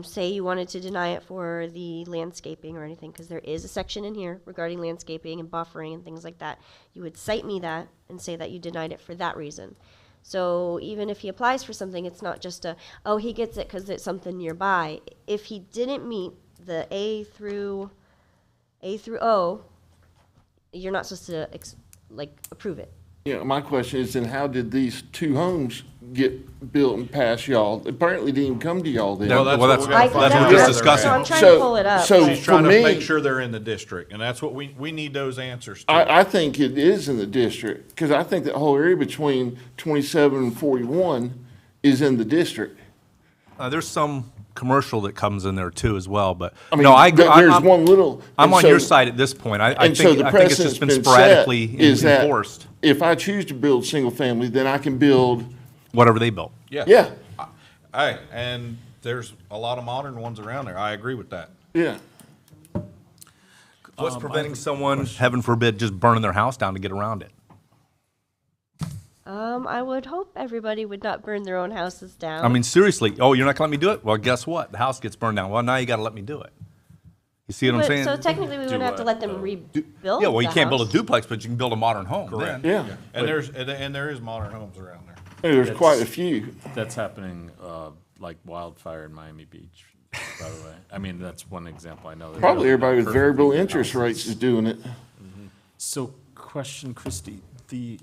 say you wanted to deny it for the landscaping or anything, because there is a section in here regarding landscaping and buffering and things like that. You would cite me that and say that you denied it for that reason. So even if he applies for something, it's not just oh, he gets it because it's something nearby. If he didn't meet the A through O, you're not supposed to like, approve it. Yeah, my question is then how did these two homes get built and pass y'all? Apparently didn't even come to y'all then. Well, that's what I- that's what we're that's- just So discussing. I'm trying to pull it up. So She's for trying to me, make sure they're in the district, and that's what we need those answers to. I think it is in the district, because I think that whole area between 27 and 41 is in the district. There's some commercial that comes in there too as well, but I mean, no, I, there's I'm, one little. I'm and on so- your side at this point. I And so think, the I think it's precedent's just been been set sporadically is that enforced, if I choose to build single family, then I can build, whatever they built. yeah, Hey, and there's a lot of modern ones around there. I agree with that. yeah. What's preventing someone, heaven forbid, just burning their house down to get around it? I would hope everybody would not burn their own houses down. I mean, seriously, oh, you're not gonna let me do it? Well, guess what? The house gets burned down. Well, now you gotta let me do it. You see what I'm But- saying? So technically, we wouldn't have to what, let them though? rebuild Yeah, well, you the can't build a house. duplex, but you can build a modern home then. Yeah, And there is modern homes around there. there's quite a few. That's happening, like wildfire in Miami Beach, by the way. I mean, that's one example I know. They're Probably building everybody with perfectly variable good interest houses. rates is doing it. So, question, Christie, the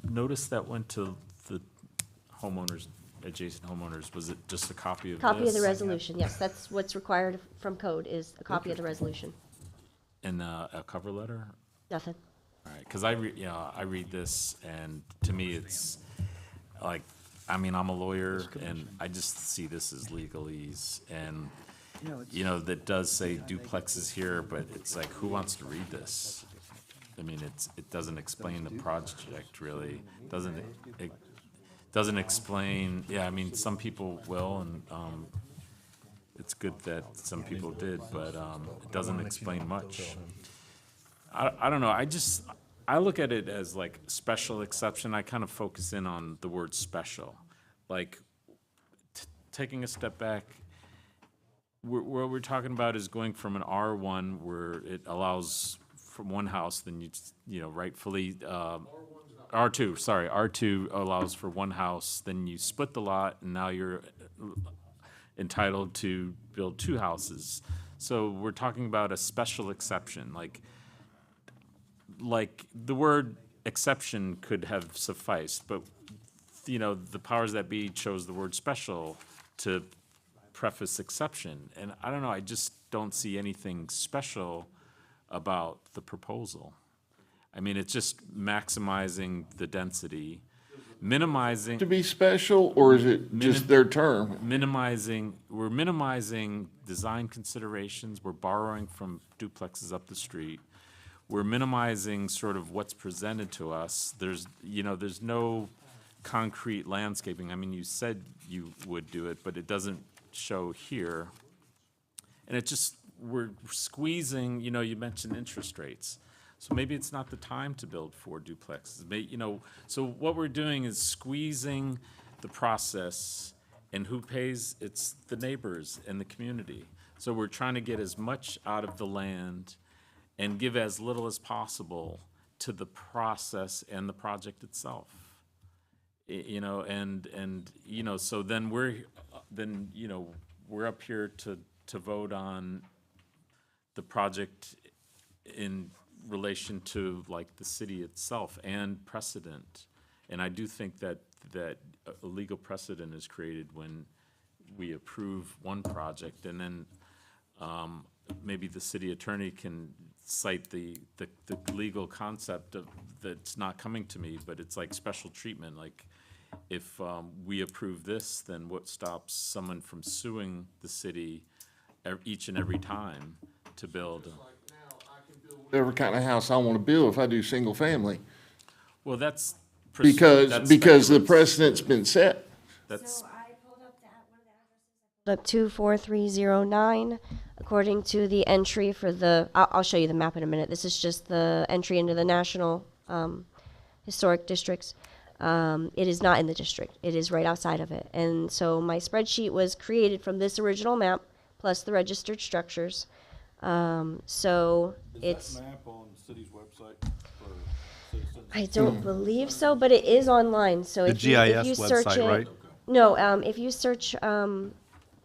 notice that went to the homeowners, adjacent homeowners, was it just a copy of this? Copy of the resolution, yes, that's what's required from code, is a copy of the resolution. And a cover letter? Nothing. All right, because I read this, and to me, it's like, I mean, I'm a lawyer, and I just see this as legalese, and, you know, that does say duplexes here, but it's like, who wants to read this? I mean, it doesn't explain the project, really, it doesn't explain, yeah, I mean, some people will, and, it's good that some people did, but, it doesn't explain much. I don't know, I look at it as like special exception. I kind of focus in on the word special. Like, taking a step back, what we're talking about is going from an R1 where it allows from one house, then you know, rightfully, R2, sorry, R2 allows for one house, then you split the lot, and now you're entitled to build two houses. So we're talking about a special exception, like the word exception could have sufficed, but, you know, the powers that be chose the word special to preface exception. And I don't know, I just don't see anything special about the proposal. I mean, it's just maximizing the density, minimizing. To be special, or is it just their term? We're minimizing design considerations, we're borrowing from duplexes up the street. We're minimizing sort of what's presented to us. There's no concrete landscaping. I mean, you said you would do it, but it doesn't show here. And it just, we're squeezing, you know, you mentioned interest rates. So maybe it's not the time to build 4 duplexes. So what we're doing is squeezing the process, and who pays? It's the neighbors and the community. So we're trying to get as much out of the land and give as little as possible to the process and the project itself. So then we're up here to vote on the project in relation to like the city itself and precedent. And I do think that a legal precedent is created when we approve one project, and then maybe the city attorney can cite the legal concept of, that's not coming to me, but it's like special treatment, like if we approve this, then what stops someone from suing the city each and every time to build? Whatever kind of house I want to build if I do single family, Well, that's. because that's the speculative. precedent's been set. That's, Up 24309, according to the entry for the, I'll show you the map in a minute. This is just the entry into the national historic districts. It is not in the district. It is right outside of it. And so my spreadsheet was created from this original map, plus the registered structures. So it's, map on the city's website for citizens? I don't believe so, but it is online. So The if you GIS search website, it, right? no, if you search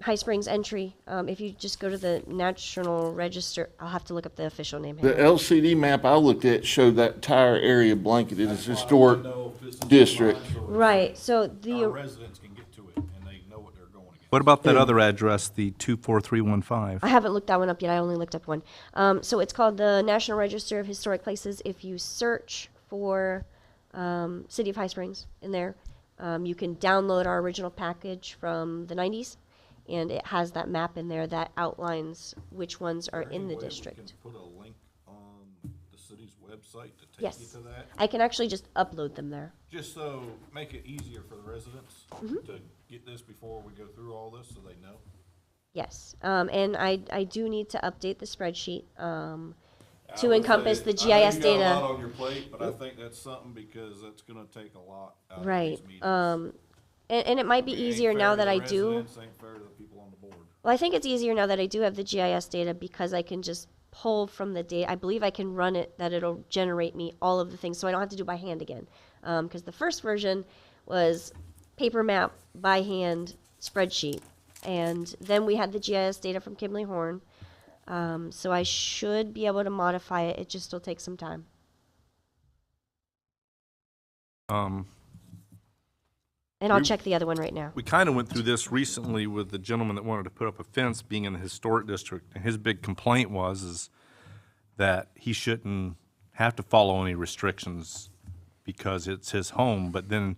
High Springs entry, if you just go to the National Register, I'll have to look up the official name. The LCD map I looked at showed that entire area blanketed as historic district. Right, so Our the, residents can get to it and they know what they're going against. What about that other address, the 24315? I haven't looked that one up yet, I only looked up one. So it's called the National Register of Historic Places. If you search for City of High Springs in there, you can download our original package from the 90s, and it has that map in there that outlines which ones are in the district. Can put a link on the city's website to take you Yes. to that, I can actually just upload them there. just so, make it easier for the residents Mm-hmm. to get this before we go through all this, so they know. Yes, and I do need to update the spreadsheet I to would encompass say- the GIS I know you got a data. lot on your plate, but I think that's something because that's gonna take a lot out of Right, these meetings. and it might be It ain't easier fair now to that the I do. residents, ain't fair to the people on the board. Well, I think it's easier now that I do have the GIS data because I can just pull from the data. I believe I can run it, that it'll generate me all of the things, so I don't have to do by hand again. Because the first version was paper map by hand spreadsheet, and then we had the GIS data from Kimley Horn. So I should be able to modify it. It just still takes some time. And I'll check the other one right now. We kind of went through this recently with the gentleman that wanted to put up a fence being in the historic district. And his big complaint is that he shouldn't have to follow any restrictions because it's his home. But then,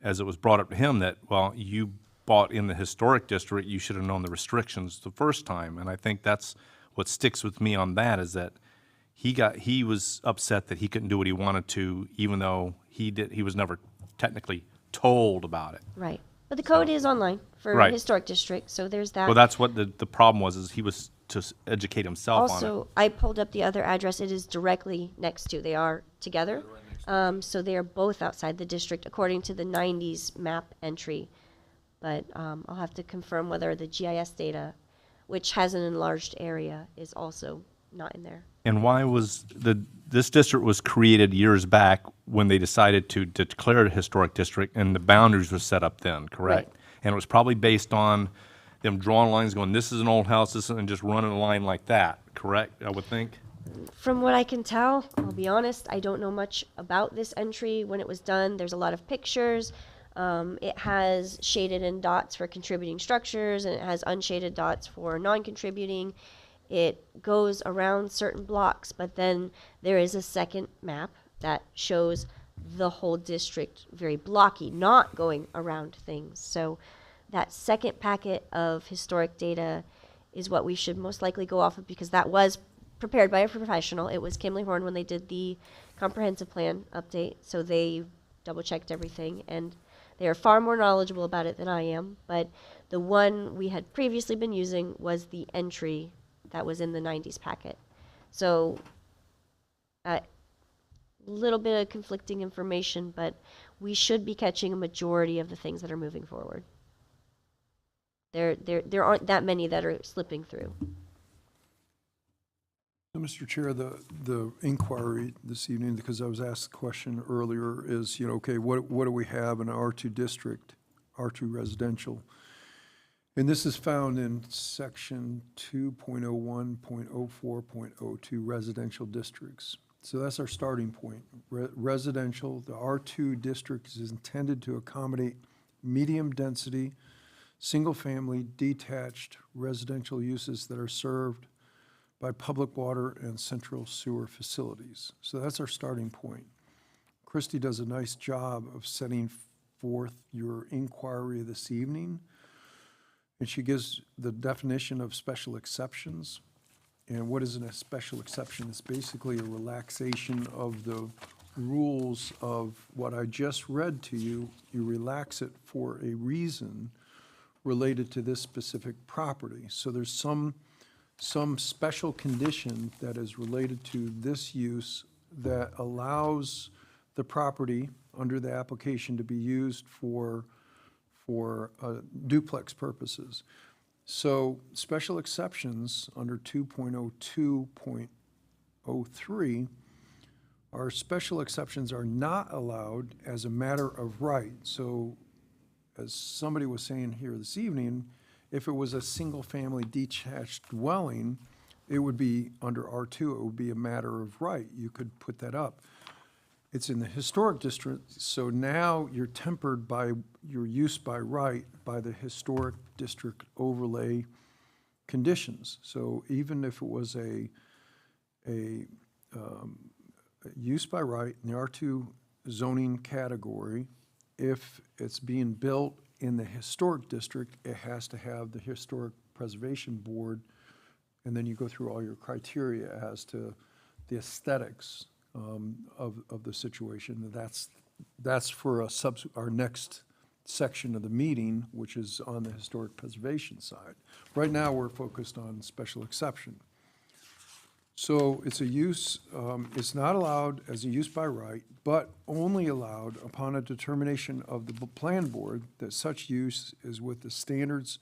as it was brought up to him that, well, you bought in the historic district, you should have known the restrictions the first time. And I think that's what sticks with me on that, is that he was upset that he couldn't do what he wanted to, even though he was never technically told about it. Right. But the code is online for Right. historic district, so there's that. Well, that's what the problem was, is he was to educate himself on it. Also, I pulled up the other address. It is directly next to. They are together. So they are both outside the district according to the 90s map entry. But I'll have to confirm whether the GIS data, which has an enlarged area, is also not in there. And why was this district was created years back when they decided to declare it a historic district, and the boundaries were set up then, correct? Right. And it was probably based on them drawing lines, going, this is an old house, this is, and just running a line like that, correct, I would think? From what I can tell, I'll be honest, I don't know much about this entry when it was done. There's a lot of pictures. It has shaded in dots for contributing structures, and it has unshaded dots for non-contributing. It goes around certain blocks, but then there is a second map that shows the whole district very blocky, not going around things. So that second packet of historic data is what we should most likely go off of, because that was prepared by a professional. It was Kimley Horn when they did the comprehensive plan update, so they double-checked everything, and they are far more knowledgeable about it than I am. But the one we had previously been using was the entry that was in the 90s packet. So a little bit of conflicting information, but we should be catching a majority of the things that are moving forward. There aren't that many that are slipping through. So, Mr. Chair, the inquiry this evening, because I was asked the question earlier, is, okay, what do we have in R2 district, R2 residential? And this is found in section 2.01.04.02 residential districts. So that's our starting point. Residential, the R2 district is intended to accommodate medium density, single-family, detached residential uses that are served by public water and central sewer facilities. So that's our starting point. Christie does a nice job of setting forth your inquiry this evening, and she gives the definition of special exceptions. And what is a special exception? It's basically a relaxation of the rules of what I just read to you. You relax it for a reason related to this specific property. So there's some special condition that is related to this use that allows the property under the application to be used for duplex purposes. So special exceptions under 2.02.03 are special exceptions are not allowed as a matter of right. So as somebody was saying here this evening, If it was a single-family detached dwelling, it would be under R2, it would be a matter of right. You could put that up. It's in the historic district, so now you're tempered by your use by right by the historic district overlay conditions. So even if it was a use by right in the R2 zoning category, if it's being built in the historic district, it has to have the Historic Preservation Board, and then you go through all your criteria as to the aesthetics of the situation. That's for our next section of the meeting, which is on the historic preservation side. Right now, we're focused on special exception. So it's a use, it's not allowed as a use by right, but only allowed upon a determination of the plan board that such use is with the standards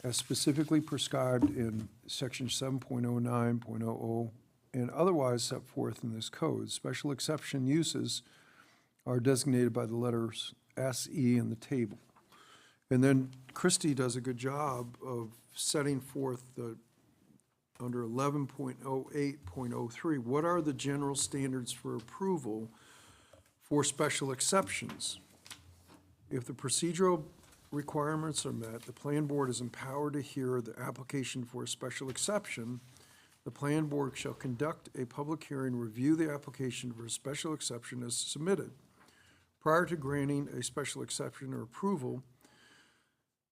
as specifically prescribed in section 7.09.00 and otherwise set forth in this code. Special exception uses are designated by the letters S, E in the table. And then Christie does a good job of setting forth the, under 11.08.03, what are the general standards for approval for special exceptions? If the procedural requirements are met, the plan board is empowered to hear the application for a special exception. The plan board shall conduct a public hearing, review the application for a special exception as submitted. Prior to granting a special exception or approval,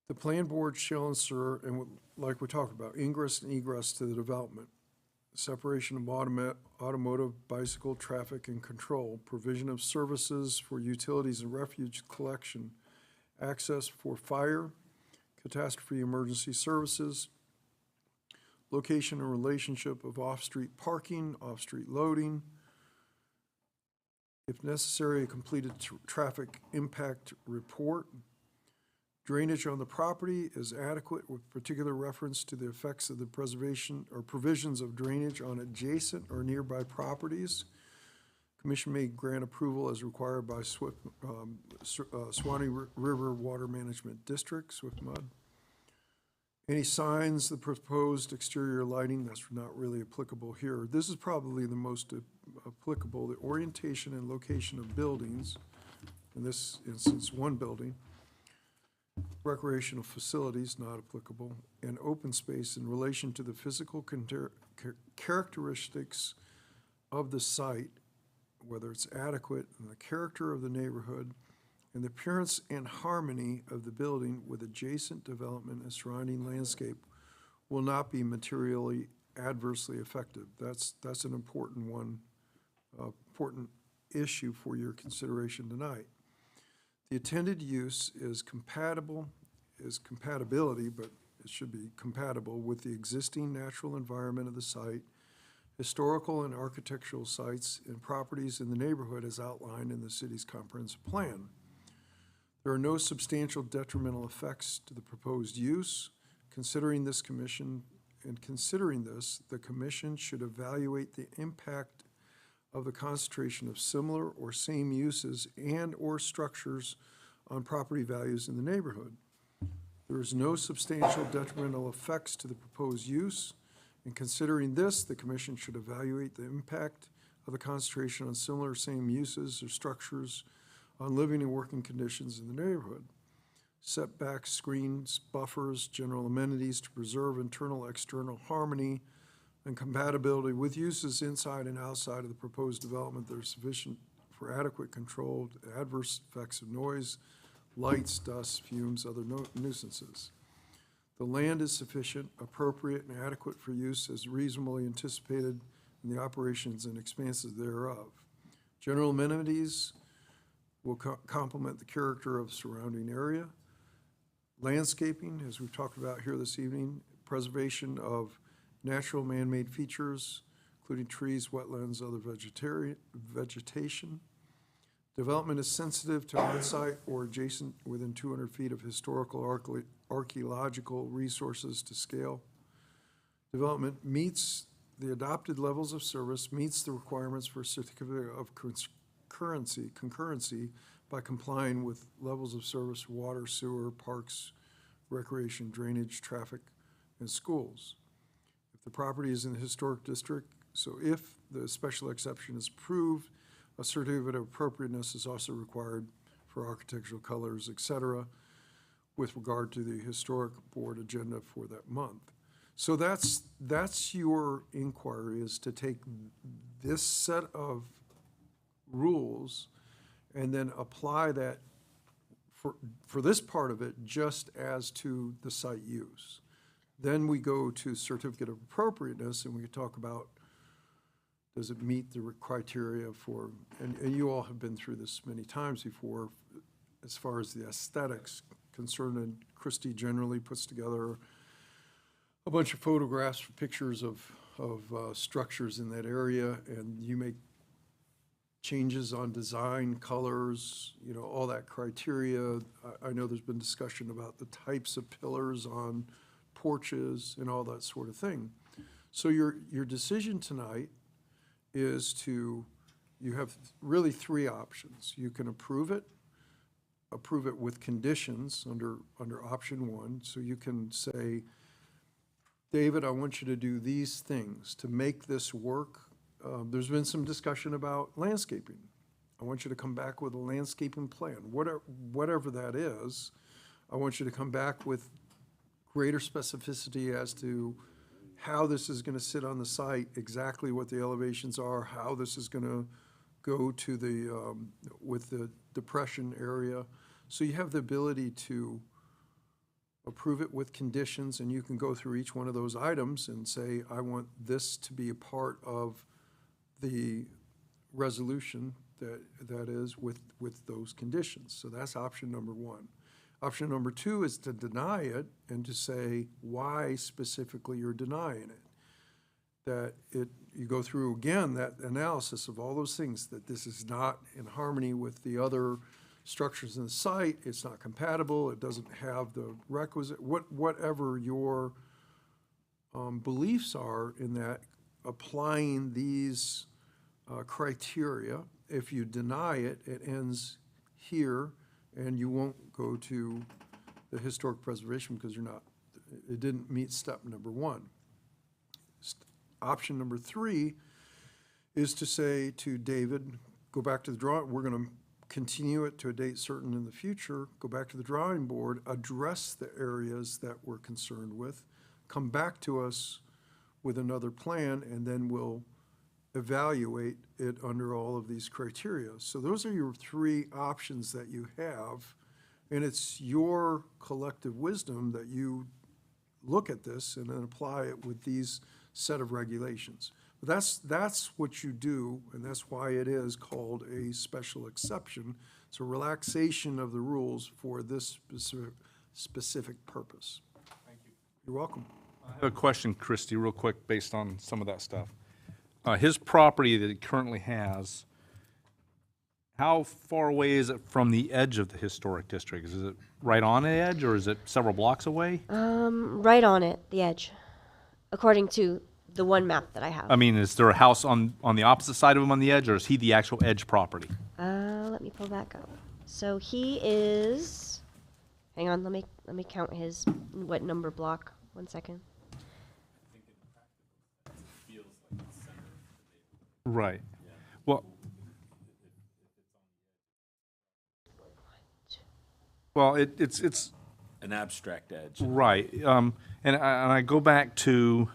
the plan board shall ensure, and like we talked about, ingress and egress to the development, separation of automotive, bicycle, traffic, and control, provision of services for utilities and refuge collection, access for fire, catastrophe emergency services, location and relationship of off-street parking, off-street loading, if necessary, a completed traffic impact report. Drainage on the property is adequate with particular reference to the effects of the preservation or provisions of drainage on adjacent or nearby properties. Commission may grant approval as required by Suwannee River Water Management District, SWIFMUD. Any signs, the proposed exterior lighting, that's not really applicable here. This is probably the most applicable, the orientation and location of buildings, in this instance, one building, recreational facilities, not applicable, and open space in relation to the physical characteristics of the site, whether it's adequate, and the character of the neighborhood, and the appearance and harmony of the building with adjacent development and surrounding landscape will not be materially adversely affected. That's an important one, important issue for your consideration tonight. The intended use is compatibility, but it should be compatible with the existing natural environment of the site, historical and architectural sites, and properties in the neighborhood as outlined in the city's comprehensive plan. There are no substantial detrimental effects to the proposed use. Considering this, the commission should evaluate the impact of the concentration of similar or same uses and/or structures on property values in the neighborhood. There is no substantial detrimental effects to the proposed use. In considering this, the commission should evaluate the impact of the concentration on similar or same uses or structures on living and working conditions in the neighborhood. Setbacks, screens, buffers, general amenities to preserve internal, external harmony and compatibility with uses inside and outside of the proposed development that are sufficient for adequate control to adverse effects of noise, lights, dust, fumes, other nuisances. The land is sufficient, appropriate, and adequate for use as reasonably anticipated in the operations and expanses thereof. General amenities will complement the character of the surrounding area. Landscaping, as we've talked about here this evening, preservation of natural man-made features, including trees, wetlands, other vegetation. Development is sensitive to on-site or adjacent within 200 feet of historical archaeological resources to scale. Development meets the adopted levels of service, meets the requirements for certificate of concurrency by complying with levels of service, water, sewer, parks, recreation, drainage, traffic, and schools. If the property is in the historic district, so if the special exception is approved, a certificate of appropriateness is also required for architectural colors, et cetera, with regard to the historic board agenda for that month. So that's your inquiry, is to take this set of rules and then apply that for this part of it just as to the site use. Then we go to certificate of appropriateness, and we talk about, does it meet the criteria for, and you all have been through this many times before, as far as the aesthetics concerned, and Christie generally puts together a bunch of photographs, pictures of structures in that area, and you make changes on design, colors, you know, all that criteria. I know there's been discussion about the types of pillars on porches and all that sort of thing. So your decision tonight is you have really three options. You can approve it with conditions under option one. So you can say, David, I want you to do these things to make this work. There's been some discussion about landscaping. I want you to come back with a landscaping plan, whatever that is. I want you to come back with greater specificity as to how this is going to sit on the site, exactly what the elevations are, how this is going to go to the, with the depression area. So you have the ability to approve it with conditions, and you can go through each one of those items and say, I want this to be a part of the resolution that is with those conditions. So that's option number one. Option number two is to deny it and to say why specifically you're denying it. That you go through again that analysis of all those things, that this is not in harmony with the other structures in the site, it's not compatible, it doesn't have the requisite, whatever your beliefs are in that, applying these criteria. If you deny it, it ends here, and you won't go to the historic preservation because it didn't meet step number one. Option number three is to say to David, go back to the drawing, we're going to continue it to a date certain in the future, go back to the drawing board, address the areas that we're concerned with, come back to us with another plan, and then we'll evaluate it under all of these criteria. So those are your three options that you have, and it's your collective wisdom that you look at this and then apply it with these set of regulations. But that's what you do, and that's why it is called a special exception. It's a relaxation of the rules for this specific purpose. Thank you. You're welcome. I have a question, Christie, real quick, based on some of that stuff. His property that he currently has, how far away is it from the edge of the historic district? Is it right on the edge, or is it several blocks away? Right on it, the edge, according to the one map that I have. I mean, is there a house on the opposite side of him on the edge, or is he the actual edge property? Let me pull back up. So he is, hang on, let me count his, what number block, 1 second. Right. Well, it's An abstract edge. right. And I go back to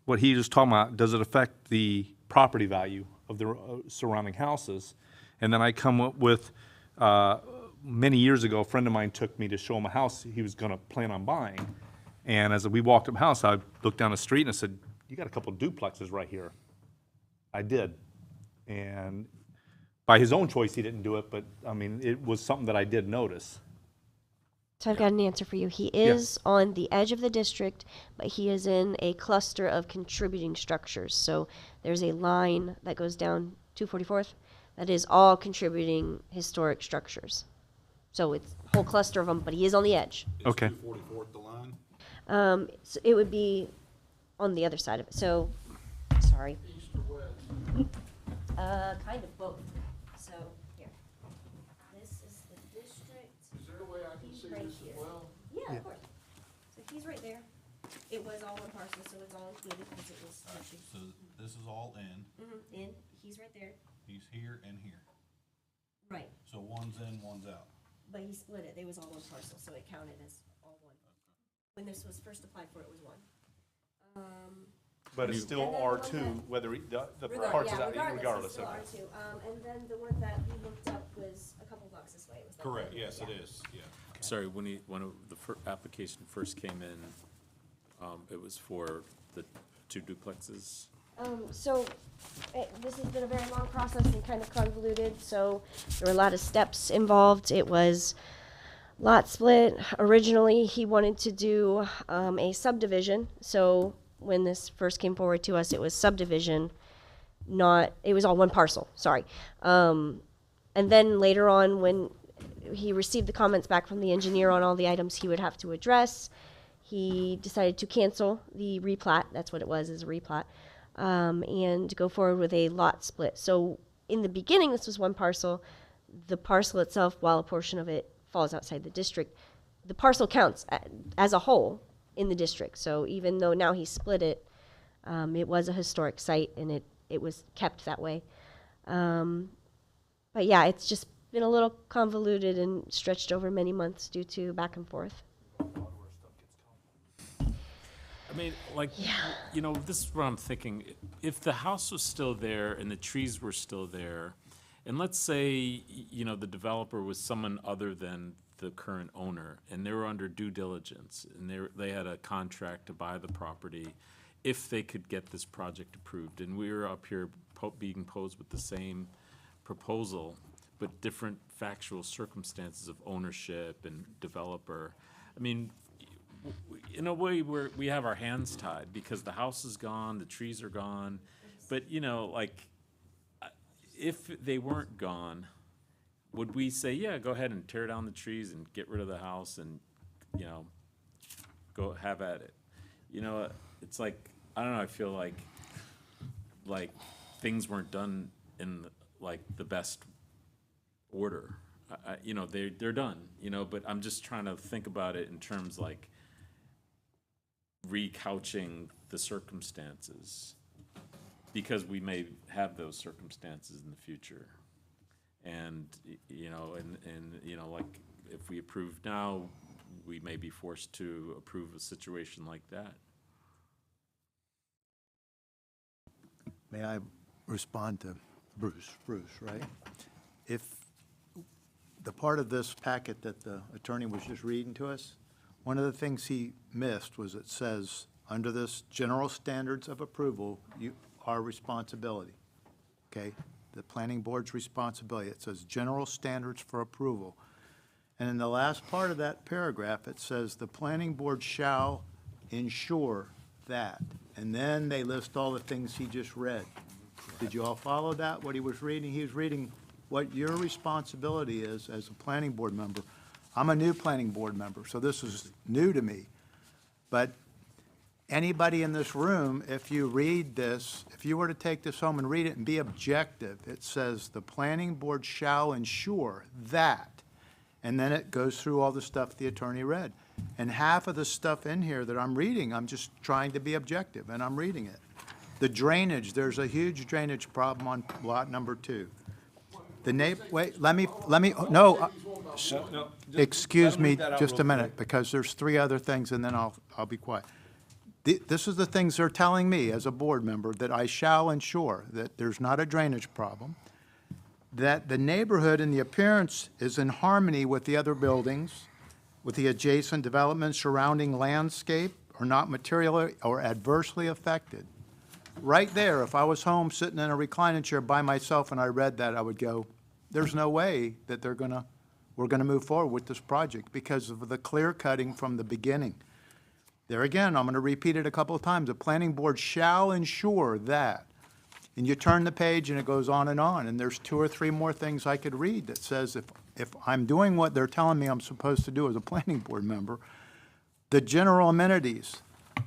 what he was talking about. Does it affect the property value of the surrounding houses? And then I come up with, many years ago, a friend of mine took me to show him a house he was going to plan on buying. And as we walked up the house, I looked down the street and I said, you got a couple of duplexes right here. I did. And by his own choice, he didn't do it, but I mean, it was something that I did notice. So I've got an answer for you. He is on the edge of the district, but he is in a cluster of contributing structures. So there's a line that goes down 244th that is all contributing historic structures. So it's a whole cluster of them, but he is on the edge. Okay. 244th the line? So it would be on the other side of it. So, sorry. Kind of both. So, here. This is the district. Is there a way I can see Right this here. as well? Yeah, of course. he's right there. It was all one parcel, so it's all included because it was So this is all in, in. He's right there. he's here and here. Right. So one's in, one's out. But he split it. They was all one parcel, so it counted as all one. When this was first applied for, it was one. But it's still And then R2, the one that- whether the Regard- parts yeah, is out, regardless it's of still it. R2. And then the one that we looked up was a couple blocks this way. It was like Correct, right yes, here, it yeah. is, yeah. Sorry, when the application first came in, it was for the 2 duplexes? So this has been a very long process and kind of convoluted, so there were a lot of steps involved. It was lot split. Originally, he wanted to do a subdivision, so when this first came forward to us, it was subdivision, it was all one parcel, sorry. And then later on, when he received the comments back from the engineer on all the items he would have to address, he decided to cancel the replat, that's what it was, is a replat, and go forward with a lot split. So in the beginning, this was one parcel. The parcel itself, while a portion of it falls outside the district, the parcel counts as a whole in the district. So even though now he split it, it was a historic site and it was kept that way. But yeah, it's just been a little convoluted and stretched over many months due to back and forth. I mean, like, you know, this is what I'm thinking. If the house was still there and the trees were still there, and let's say, you know, the developer was someone other than the current owner, and they were under due diligence, and they had a contract to buy the property, if they could get this project approved, and we were up here being posed with the same proposal, but different factual circumstances of ownership and developer. I mean, in a way, we have our hands tied because the house is gone, the trees are gone. But, you know, like, if they weren't gone, would we say, yeah, go ahead and tear down the trees and get rid of the house and, you know, go have at it? You know, it's like, I don't know, I feel like things weren't done in, like, the best order. You know, they're done, you know, but I'm just trying to think about it in terms like recouching the circumstances, because we may have those circumstances in the future. And, you know, and, you know, like, if we approve now, we may be forced to approve a situation like that. May I respond to Bruce, right? If the part of this packet that the attorney was just reading to us, one of the things he missed was it says, under this general standards of approval, our responsibility, okay? The planning board's responsibility. It says general standards for approval. And in the last part of that paragraph, it says the planning board shall ensure that. And then they list all the things he just read. Did you all follow that, what he was reading? He was reading what your responsibility is as a planning board member. I'm a new planning board member, so this is new to me. But anybody in this room, if you read this, if you were to take this home and read it and be objective, it says the planning board shall ensure that. And then it goes through all the stuff the attorney read. And half of the stuff in here that I'm reading, I'm just trying to be objective, and I'm reading it. The drainage, there's a huge drainage problem on lot number 2. Wait, let me, no, excuse me just a minute, because there's 3 other things, and then I'll be quiet. This is the things they're telling me as a board member, that I shall ensure that there's not a drainage problem, that the neighborhood and the appearance is in harmony with the other buildings, with the adjacent development surrounding landscape, are not materially or adversely affected. Right there, if I was home sitting in a reclining chair by myself and I read that, I would go, there's no way that we're gonna move forward with this project because of the clear cutting from the beginning. There again, I'm gonna repeat it a couple of times. The planning board shall ensure that. And you turn the page and it goes on, and there's 2 or 3 more things I could read that says if I'm doing what they're telling me I'm supposed to do as a planning board member, the general amenities,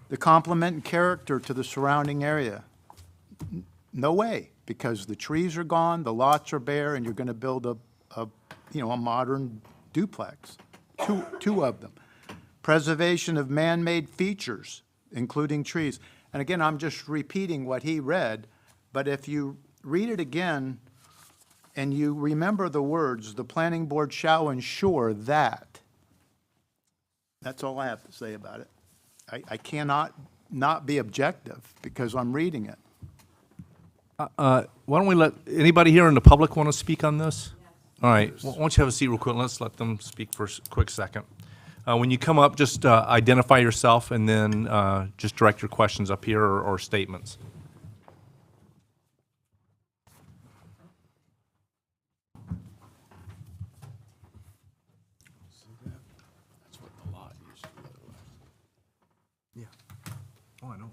the complement and character to the surrounding area, no way, because the trees are gone, the lots are bare, and you're gonna build a modern duplex, two of them. preservation of man-made features, including trees. And again, I'm just repeating what he read, but if you read it again and you remember the words, "The planning board shall ensure that," that's all I have to say about it. I cannot not be objective because I'm reading it. Why don't we let, anybody here in the public want to speak on this? All right, why don't you have a seat real quick, let's let them speak for a quick second. When you come up, just identify yourself and then just direct your questions up here or statements. That's what the lot used to look like. Oh, I know.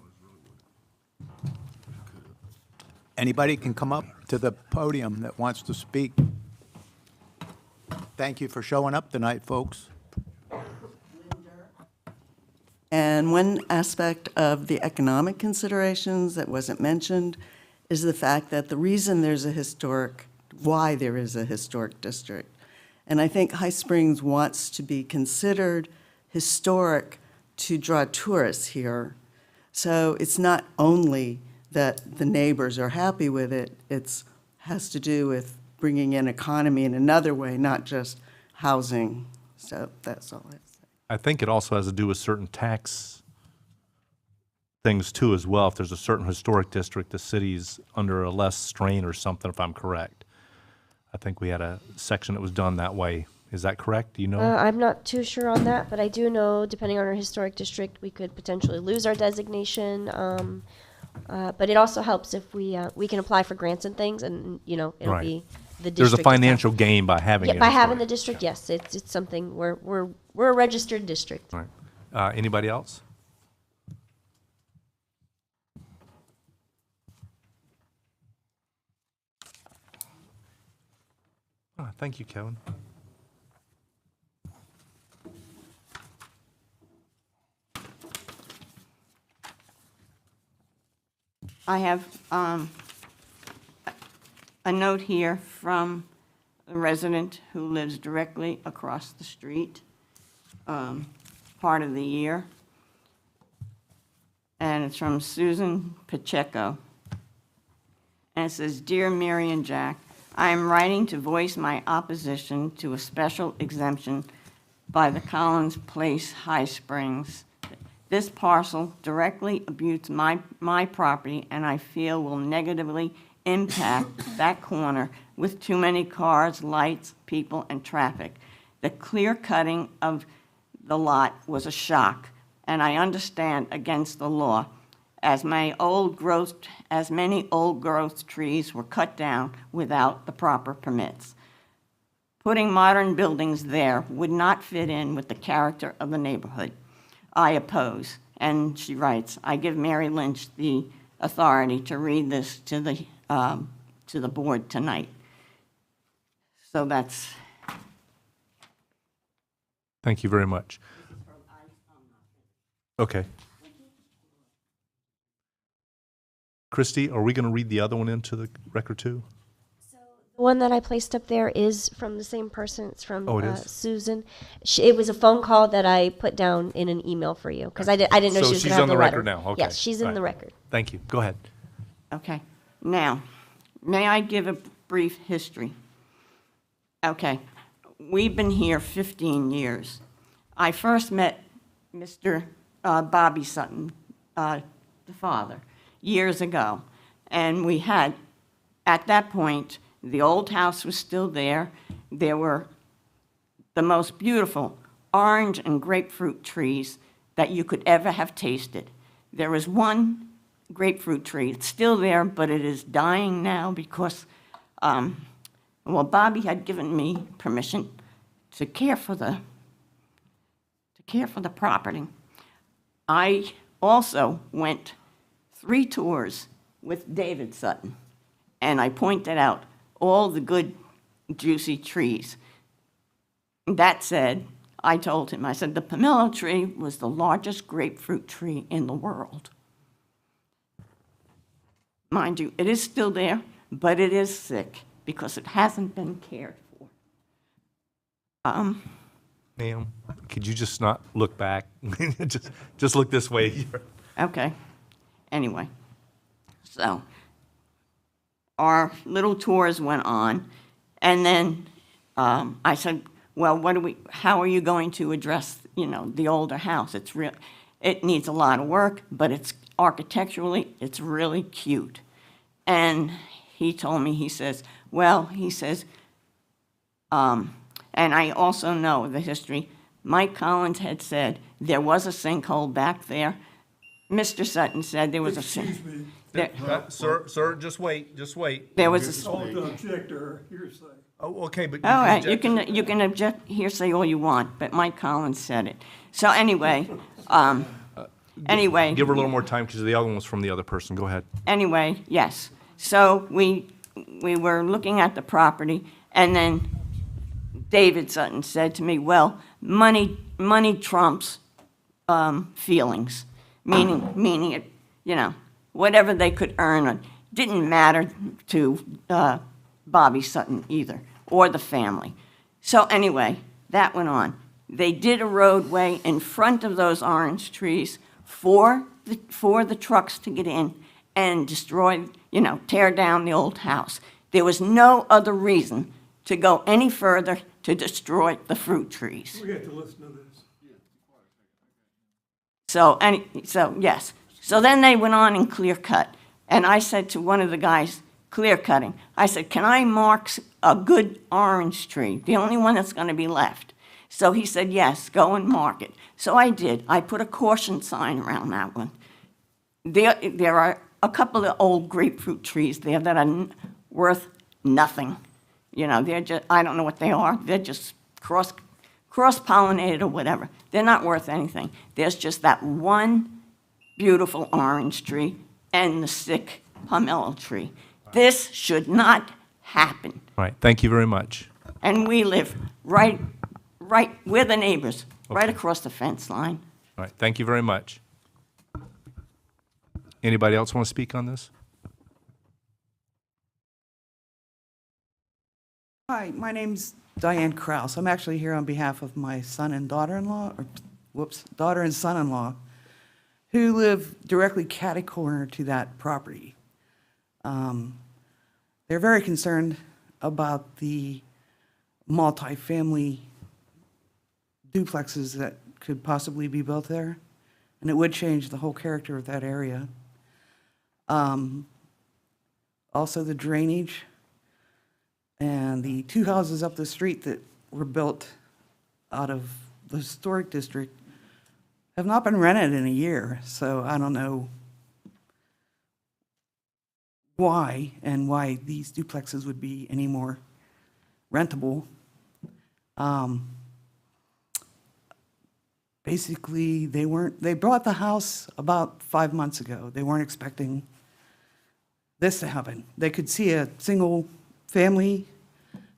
Anybody can come up to the podium that wants to speak. Thank you for showing up tonight, folks. And one aspect of the economic considerations that wasn't mentioned is the fact that the reason why there is a historic district. And I think High Springs wants to be considered historic to draw tourists here. So it's not only that the neighbors are happy with it, it's has to do with bringing in economy in another way, not just housing. So that's all I have to say. I think it also has to do with certain tax things too as well. If there's a certain historic district, the city's under a less strain or something, if I'm correct. I think we had a section that was done that way. Is that correct? Do you know? I'm not too sure on that, but I do know, depending on our historic district, we could potentially lose our designation. But it also helps if we can apply for grants and things, and it'll Right. be the district. There's a is financial gain by having Yeah, it. by having the historic. district, yes, it's something we're a registered district. All right. Anybody else? Thank you, Kevin. I have a note here from a resident who lives directly across the street, part of the year. And it's from Susan Pacheco. And it says, "Dear Mary and Jack, I am writing to voice my opposition to a special exemption by the Collins Place High Springs. This parcel directly abuts my property, and I feel will negatively impact that corner with too many cars, lights, people, and traffic. The clear cutting of the lot was a shock, and I understand against the law, as many old growth trees were cut down without the proper permits. Putting modern buildings there would not fit in with the character of the neighborhood. I oppose." And she writes, "I give Mary Lynch the authority to read this to the board tonight." So that's. Thank you very much. Okay. Christy, are we going to read the other one into the record too? The one that I placed up there is from the same person. It's from Oh, it is? Susan. It was a phone call that I put down in an email for you because I didn't know So she was she's going to have on the letter. record now, okay. Yes, she's in All the right. record. Thank you. Go ahead. Okay. Now, may I give a brief history? Okay. We've been here 15 years. I first met Mr. Bobby Sutton, the father, years ago. And we had, at that point, the old house was still there. There were the most beautiful orange and grapefruit trees that you could ever have tasted. There was one grapefruit tree. It's still there, but it is dying now because, Bobby had given me permission to care for the property. I also went 3 tours with David Sutton, and I pointed out all the good, juicy trees. That said, I told him, I said, the pomelo tree was the largest grapefruit tree in the world. Mind you, it is still there, but it is sick because it hasn't been cared for. Ma'am, could you just not look back? Just look this way. Okay. Anyway, so our little tours went on, and then I said, "Well, how are you going to address, the older house? It needs a lot of work, but it's architecturally, it's really cute." And he told me, he says, and I also know the history. Mike Collins had said there was a sinkhole back there. Mr. Sutton said there was a Excuse sinkhole. me, Sir, just wait. There was a, called to object or hearsay. Oh, okay, but. all right, you can object, hearsay all you want, but Mike Collins said it. So anyway, Give her a little more time because the other one was from the other person. Go ahead. Anyway, yes. So we were looking at the property, and then David Sutton said to me, "Well, money trumps feelings," meaning it, whatever they could earn, it didn't matter to Bobby Sutton either, or the family. So anyway, that went on. They did a roadway in front of those orange trees for the trucks to get in and destroy, tear down the old house. There was no other reason to go any further to destroy the fruit trees. We have to listen to this. So yes. So then they went on and clear cut. And I said to one of the guys clear cutting, I said, "Can I mark a good orange tree, the only one that's going to be left?" So he said, "Yes, go and mark it." So I did. I put a caution sign around that one. There are a couple of old grapefruit trees there that are worth nothing. They're just, I don't know what they are. They're just cross-pollinated or whatever. They're not worth anything. There's just that one beautiful orange tree and the sick pomelo tree. This should not happen. All right, thank you very much. And we live right, we're the neighbors, right Okay. across the fence line. All right, thank you very much. Anybody else want to speak on this? Hi, my name's Diane Kraus. I'm actually here on behalf of my son and daughter-in-law, daughter and son-in-law, who live directly catty-corner to that property. They're very concerned about the multifamily duplexes that could possibly be built there, and it would change the whole character of that area. Also, the drainage. And the two houses up the street that were built out of the historic district have not been rented in a year, so I don't know why and why these duplexes would be any more rentable. Basically, they bought the house about 5 months ago. They weren't expecting this to happen. They could see a single-family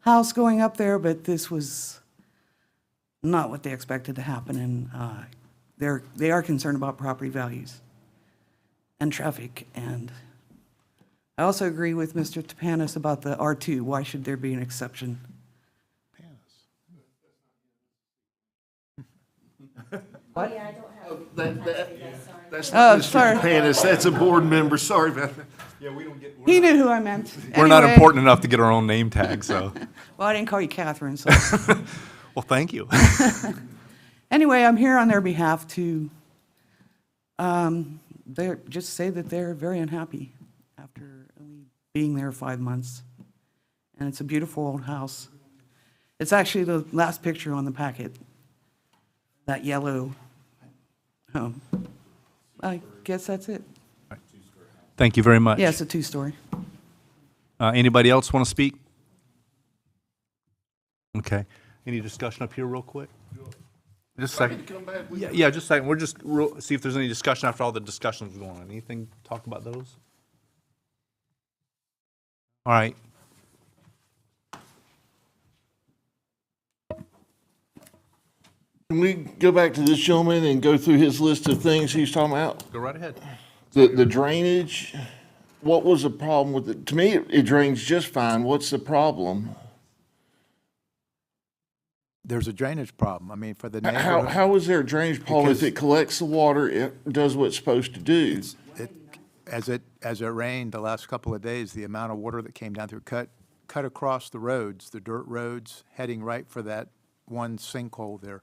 house going up there, but this was not what they expected to happen, and they are concerned about property values and traffic. And I also agree with Mr. Tapanis about the R2. Why should there be an exception? That's Oh, not Mr. sorry. Panis, that's a board member, sorry about that. He knew who I meant. We're not Anyway, important enough to get our own name tag, so. Well, I didn't call you Catherine, so. Well, thank you. Anyway, I'm here on their behalf to just say that they're very unhappy after only being there 5 months. And it's a beautiful old house. It's actually the last picture on the packet, that yellow home. I guess that's it. Thank you very much. Yeah, it's a two-story. Anybody else want to speak? Okay. Any discussion up here real quick? Just a second. Yeah, just a second. We're just see if there's any discussion after all the discussions going on. Anything talk about those? All right. Can we go back to this gentleman and go through his list of things he's talking about? Go right ahead. The drainage, what was the problem with it? To me, it drains just fine. What's the problem? there's a drainage problem. I mean, for the How, neighborhood. how is there a drainage problem if Because- it collects the water, it does what it's supposed to do? As it rained the last couple of days, the amount of water that came down through, cut across the roads, the dirt roads, heading right for that one sinkhole there.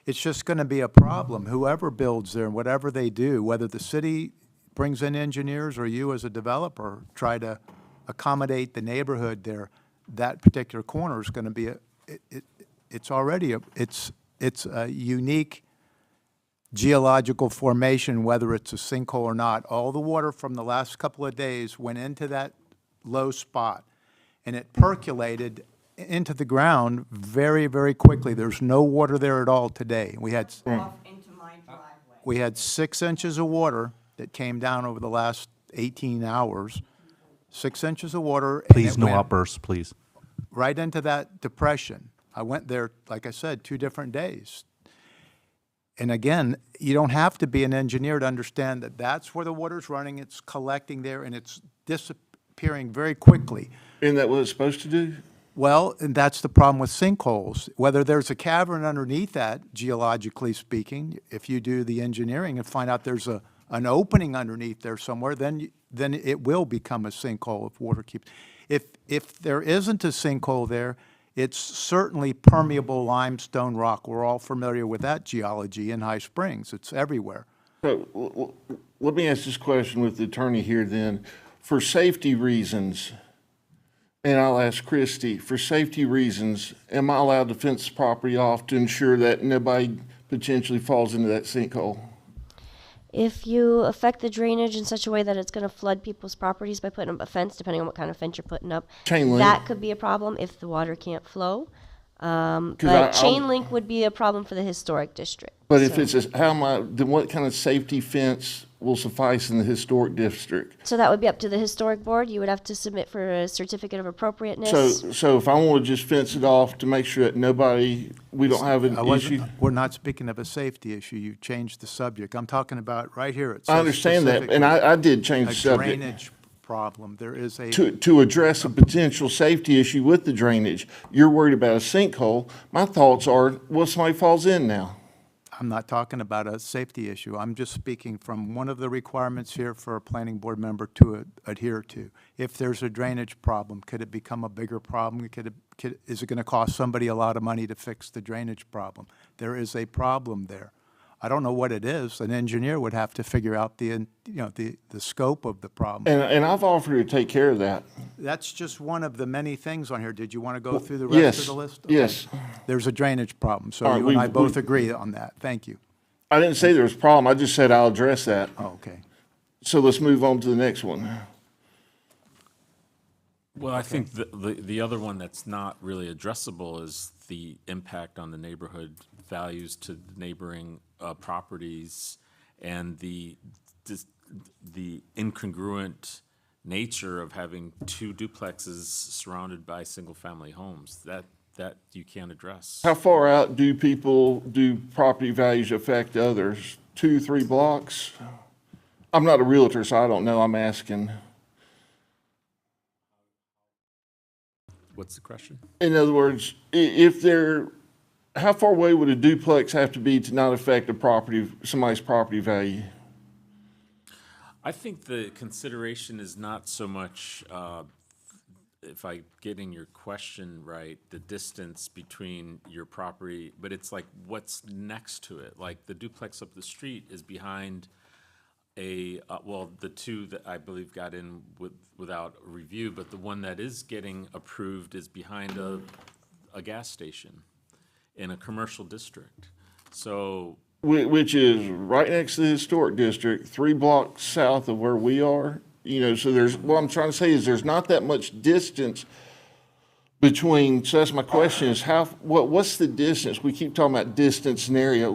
It's just going to be a problem. Whoever builds there, and whatever they do, whether the city brings in engineers or you as a developer try to accommodate the neighborhood there, that particular corner is going to be it's already it's a unique geological formation, whether it's a sinkhole or not. All the water from the last couple of days went into that low spot, and it percolated into the ground very, very quickly. There's no water there at all today. We had Off into my driveway. we had 6 inches of water that came down over the last 18 hours. 6 inches of water. and Please, it no went outbursts, please. right into that depression. I went there, like I said, 2 different days. And again, you don't have to be an engineer to understand that that's where the water's running, it's collecting there, and it's disappearing very quickly. Isn't that what it's supposed to do? Well, and that's the problem with sinkholes. Whether there's a cavern underneath that, geologically speaking, if you do the engineering and find out there's an opening underneath there somewhere, then it will become a sinkhole if water keeps. If there isn't a sinkhole there, it's certainly permeable limestone rock. We're all familiar with that geology in High Springs. It's everywhere. So, let me ask this question with the attorney here then. For safety reasons, and I'll ask Christie, for safety reasons, am I allowed to fence the property off to ensure that nobody potentially falls into that sinkhole? If you affect the drainage in such a way that it's going to flood people's properties by putting up a fence, depending on what kind of fence you're putting up, Chain link. that could be a problem if the water can't flow. But chain link would be a problem for the historic district. But if So- it's, then what kind of safety fence will suffice in the historic district? So that would be up to the historic board. You would have to submit for a certificate of appropriateness. So if I want to just fence it off to make sure that we don't have an issue? We're not speaking of a safety issue. You changed the subject. I'm talking about right here. It I says understand that, and I did change the specifically subject. A drainage problem. There is a. To address a potential safety issue with the drainage. You're worried about a sinkhole. My thoughts are, what if somebody falls in now? I'm not talking about a safety issue. I'm just speaking from one of the requirements here for a planning board member to adhere to. If there's a drainage problem, could it become a bigger problem? Is it going to cost somebody a lot of money to fix the drainage problem? There is a problem there. I don't know what it is. An engineer would have to figure out the scope of the problem. And I've offered to take care of that. That's just one of the many things on here. Did you want to go through the rest yes, of the list? yes. There's a drainage problem, so All right, you and I we- both agree on that. Thank you. I didn't say there was a problem. I just said I'll address that. Oh, okay. So let's move on to the next one. Well, I think the other one that's not really addressable is the impact on the neighborhood values to the neighboring properties and the incongruent nature of having 2 duplexes surrounded by single-family homes. That you can't address. How far out do property values affect others? 2, 3 blocks? I'm not a realtor, so I don't know. I'm asking. What's the question? In other words, how far away would a duplex have to be to not affect somebody's property value? I think the consideration is not so much, if I'm getting your question right, the distance between your property, but it's like what's next to it. Like the duplex up the street is behind the 2 that I believe got in without a review, but the one that is getting approved is behind a gas station in a commercial district. So Which is right next to the historic district, 3 blocks south of where we are. So what I'm trying to say is there's not that much distance between, so that's my question is what's the distance? We keep talking about distance and area.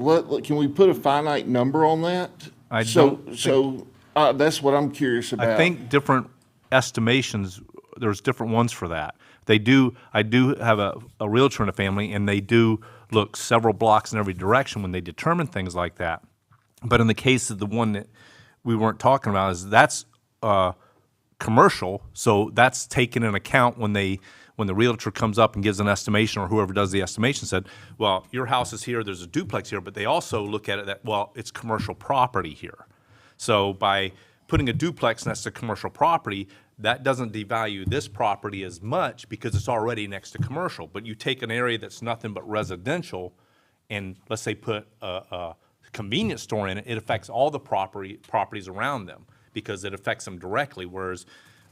Can we put a finite number on that? That's what I'm curious about. I think different estimations, there's different ones for that. I do have a realtor in a family, and they do look several blocks in every direction when they determine things like that. But in the case of the one that we weren't talking about, that's commercial, so that's taken in account when the realtor comes up and gives an estimation, or whoever does the estimation said, well, your house is here, there's a duplex here, but they also look at it that, well, it's commercial property here. So by putting a duplex next to commercial property, that doesn't devalue this property as much because it's already next to commercial. But you take an area that's nothing but residential and let's say put a convenience store in it, it affects all the properties around them because it affects them directly, whereas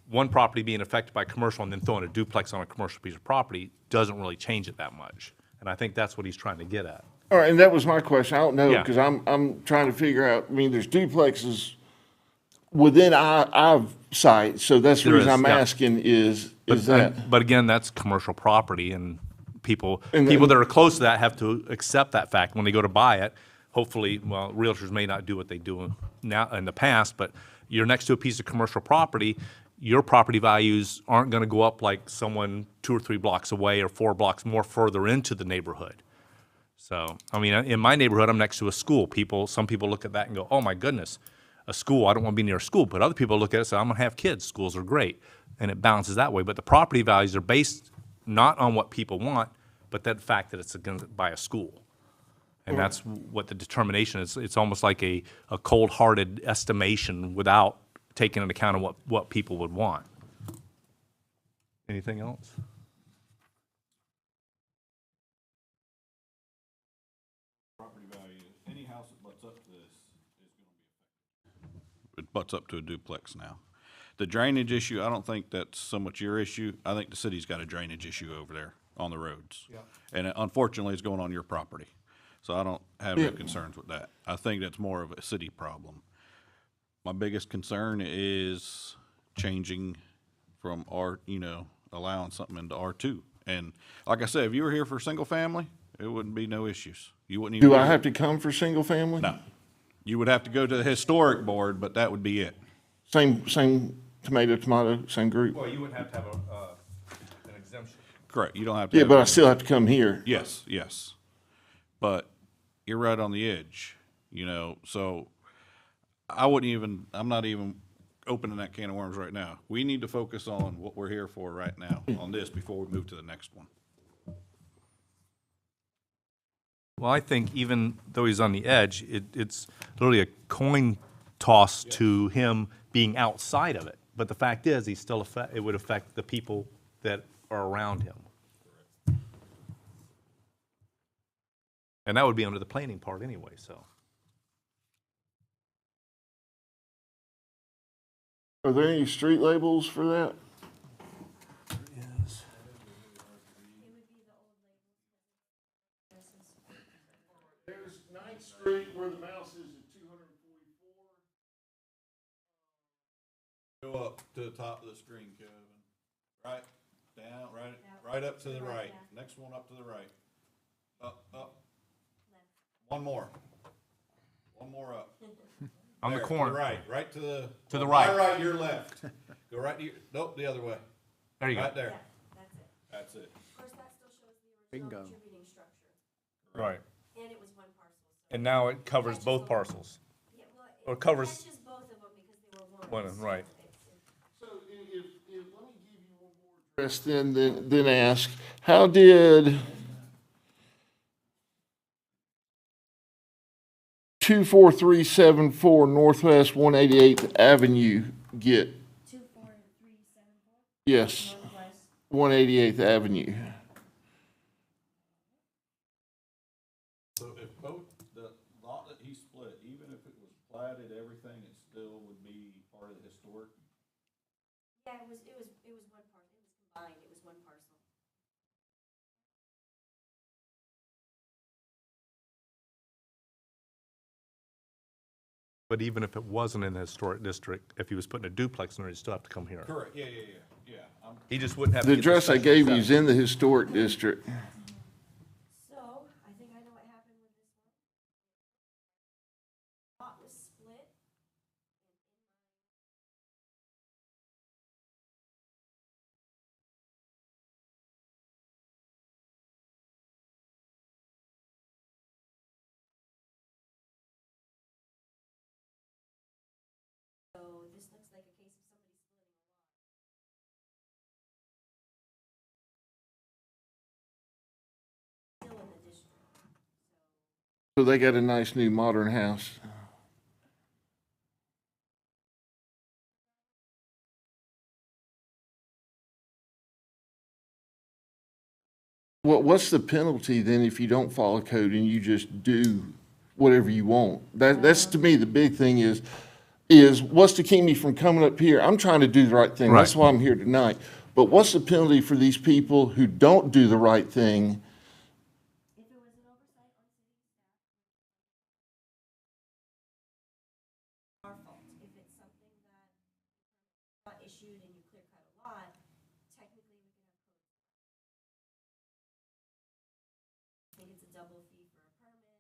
one property being affected by commercial and then throwing a duplex on a commercial piece of property doesn't really change it that much. And I think that's what he's trying to get at. All right, and that was my question. I don't know, Yeah. because I'm trying to figure out, I mean, there's duplexes within our site, so that's the There reason is, I'm yeah. asking is that. But again, that's commercial property, and people And that are close to that have to accept that fact when they go to buy it. Hopefully, well, realtors may not do what they do now in the past, but you're next to a piece of commercial property, your property values aren't going to go up like someone 2 or 3 blocks away or 4 blocks more further into the neighborhood. So, I mean, in my neighborhood, I'm next to a school. Some people look at that and go, oh my goodness, a school, I don't want to be near a school. But other people look at it and say, I'm going to have kids, schools are great. And it balances that way. But the property values are based not on what people want, but the fact that it's by a school. And that's what the determination is. It's almost like a cold-hearted estimation without taking into account of what people would want. Anything else? Property value, any house that butts up to this is gonna be affected. It butts up to a duplex now. The drainage issue, I don't think that's so much your issue. I think the city's got a drainage issue over there on the roads. Yeah. And unfortunately, it's going on your property. So I don't have no concerns with that. I think that's more of a city problem. My biggest concern is changing from allowing something into R2. And like I said, if you were here for single family, it wouldn't be no issues. You wouldn't even. Do I have to come for single family? No. You would have to go to the historic board, but that would be it. Same tomato, same group? Well, you wouldn't have to have an exemption. Correct. You don't have to. Yeah, have but I it. still have to come here. Yes, yes. But you're right on the edge, so I'm not even opening that can of worms right now. We need to focus on what we're here for right now on this before we move to the next one. Well, I think even though he's on the edge, it's literally a coin toss to him being outside of it. But the fact is, it would affect the people that are around him. And that would be under the planning part anyway, so. Are there any street labels for that? There's 9th Street where the mouse is at 244. Go up to the top of the screen, Kevin. Right, down, right up to the right. Next one up to the right. Up. One more up. On the There, to corner. right to the. To the My right. right, your left. Go right to your, nope, the other way. There you go. Right there. That's it. Of course, that still shows the original Bingo. contributing structure, Right. and it was one parcel. And now it covers both parcels. Yeah, well, Or covers- catches both of them because they were one. Right. So let me give you one more address then ask, how did 24374 Northwest 188th Avenue get? 24374 Yes, Northwest. 188th Avenue. So if both, the lot that he split, even if it was platted, everything, it still would be part of the historic? Yeah, it was one parcel. It was combined. It was one parcel. But even if it wasn't in the historic district, if he was putting a duplex in there, he'd still have to come here. Correct, yeah. He just wouldn't have to The get address I special gave you is exception. in the historic district. So, I think I know what happened with this one. Lot was split. So this looks like a case of somebody splitting a lot. So they got a nice new modern house. What's the penalty then if you don't follow code and you just do whatever you want? That's to me, the big thing is what's to keep me from coming up here? I'm trying to do the right thing. That's Right. why I'm here tonight. But what's the penalty for these people who don't do the right thing? Our fault. If it's something that got issued and you clear cut a lot, technically we can have code. I think it's a double fee for a permit.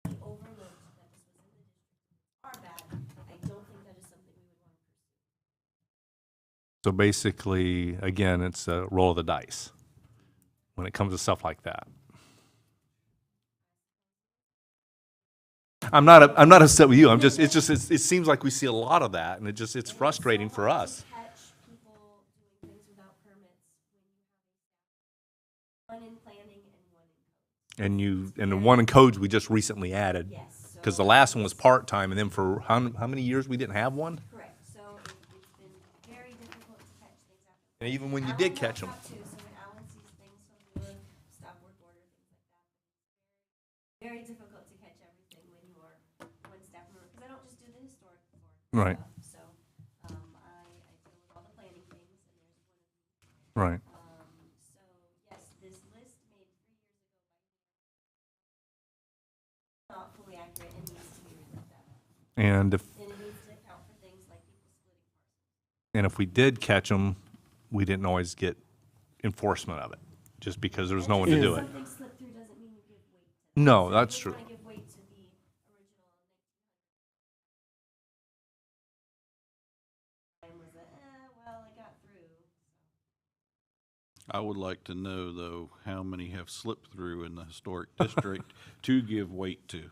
We overlooked that this was in the district. Our bad. I don't think that is something we would want to pursue. So basically, again, it's a roll of the dice when it comes to stuff like that. I'm not upset with you. It seems like we see a lot of that, and it's frustrating for us. Catch people doing things without permits when you have one in planning and one in code. And the one in codes we just recently added. Yes. Because the last one was part-time, and then for how many years we didn't have one? Correct. So it's been very difficult to catch things after. And even when you did catch them. So when Alan sees things from the stop work order, things like that, very difficult to catch everything when you are one staff member, because I don't just do the historic board Right. stuff. So, I deal with all the planning things, and there's one of the, Right. so, yes, this list made 3 years ago by not fully accurate and needs to be relooked at. And And it needs to account for things like people splitting parcels. if we did catch them, we didn't always get enforcement of it, just because there was no one to do it. Something slipped through doesn't mean you give weight to it. No, So that's you true. wanna give weight to the original 1900. And was well, it got through. I would like to know, though, how many have slipped through in the historic district to give weight to.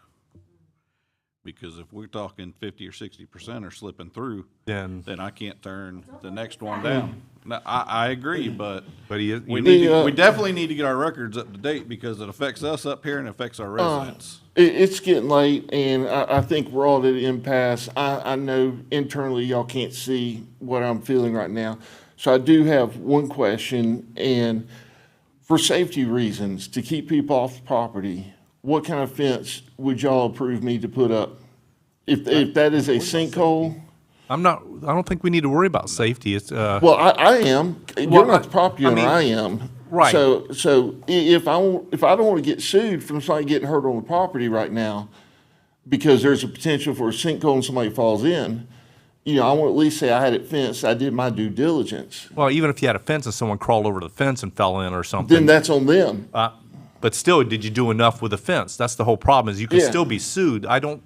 Because if we're talking 50 or 60% are slipping through, Then, then I can't turn the next one down. No, I agree, but but we definitely need to get our records up to date because it affects us up here and affects our residents. It's getting late, and I think we're all at an impasse. I know internally y'all can't see what I'm feeling right now. So I do have one question, and for safety reasons, to keep people off the property, what kind of fence would y'all approve me to put up? If that is a sinkhole? I don't think we need to worry about safety. It's, Well, I am. You're Well, not the property I owner, mean, I am. right. So if I don't want to get sued from somebody getting hurt on the property right now, because there's a potential for a sinkhole and somebody falls in, I want to at least say I had it fenced, I did my due diligence. well, even if you had a fence and someone crawled over the fence and fell in or something. Then that's on them. But still, did you do enough with the fence? That's the whole problem, is you could Yeah. still be sued. I don't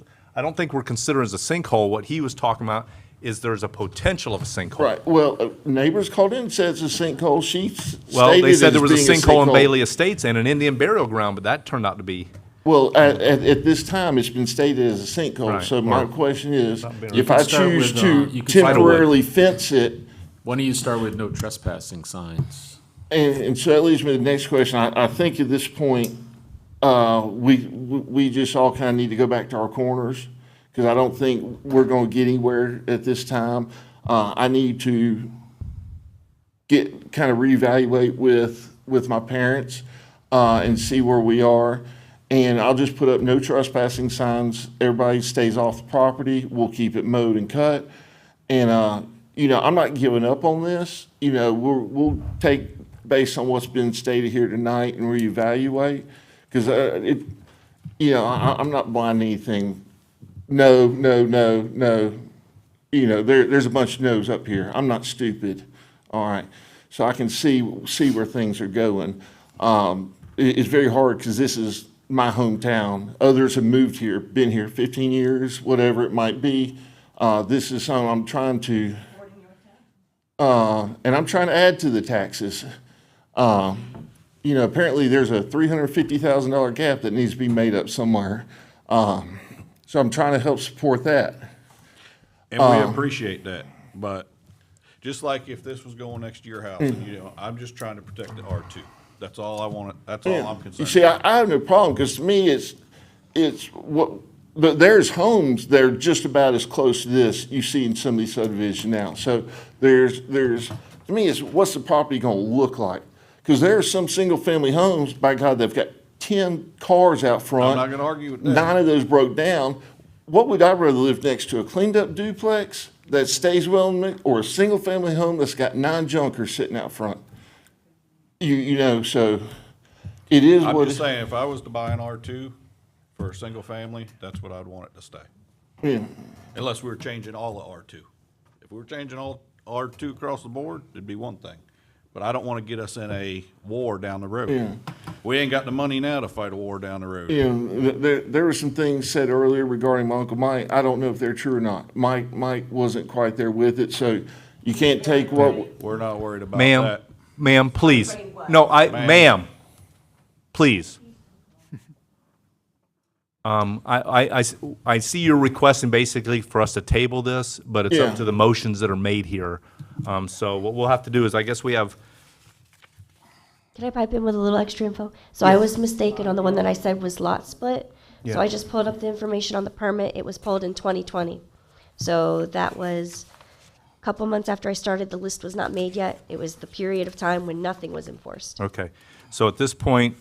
think we're considering as a sinkhole. What he was talking about is there's a potential of a sinkhole. Right, well, neighbors called in and said it's a sinkhole, she Well, they stated said it there as was a being sinkhole in sinkhole. Bailey Estates and an Indian burial ground, but that turned out to be, Well, at this time, it's been stated as a sinkhole, Right. so my Or- question is, burial. if I start choose with, to you can start with- temporarily fence it, Why don't you start with no trespassing signs? and so that leads me to the next question. I think at this point, we just all kind of need to go back to our corners, because I don't think we're going to get anywhere at this time. I need to kind of reevaluate with my parents, and see where we are. And I'll just put up no trespassing signs. Everybody stays off the property. We'll keep it mowed and cut. And, I'm not giving up on this. We'll take based on what's been stated here tonight and reevaluate. Because, I'm not blind to anything. No. There's a bunch of no's up here. I'm not stupid. All right. So I can see where things are going. It's very hard because this is my hometown. Others have moved here, been here 15 years, whatever it might be. This is something I'm trying to, and I'm trying to add to the taxes. Apparently there's a $350,000 gap that needs to be made up somewhere. So I'm trying to help support that. And we appreciate that, but just like if this was going next to your house, and I'm just trying to protect the R2. That's all I want, that's all I'm You concerned see, about. I have no problem, because to me, it's what, but there's homes that are just about as close to this you see in some of these subdivisions now. So there's, to me, it's what's the property gonna look like? Because there are some single-family homes, by God, they've got 10 cars out front. I'm not gonna argue with that. 9 of those broke down. What would I rather live next to, a cleaned-up duplex that stays well, or a single-family home that's got 9 junkers sitting out front? You know, so it is I'm what. just saying, if I was to buy an R2 for a single family, that's what I'd want it to stay. Yeah. Unless we were changing all the R2. If we were changing all R2 across the board, it'd be one thing. But I don't want to get us in a war down the road. Yeah. We ain't got the money now to fight a war down the road. You know, there were some things said earlier regarding my Uncle Mike. I don't know if they're true or not. Mike wasn't quite there with it, so you can't take what, We're not worried about Ma'am, that. ma'am, please. No, ma'am, please. I see you're requesting basically for us to table this, but it's Yeah. up to the motions that are made here. So what we'll have to do is, I guess we have, Can I pipe in with a little extra info? So I was mistaken on the one that I said was lot split. Yeah. So I just pulled up the information on the permit. It was pulled in 2020. So that was a couple months after I started. The list was not made yet. It was the period of time when nothing was enforced. okay. So at this point,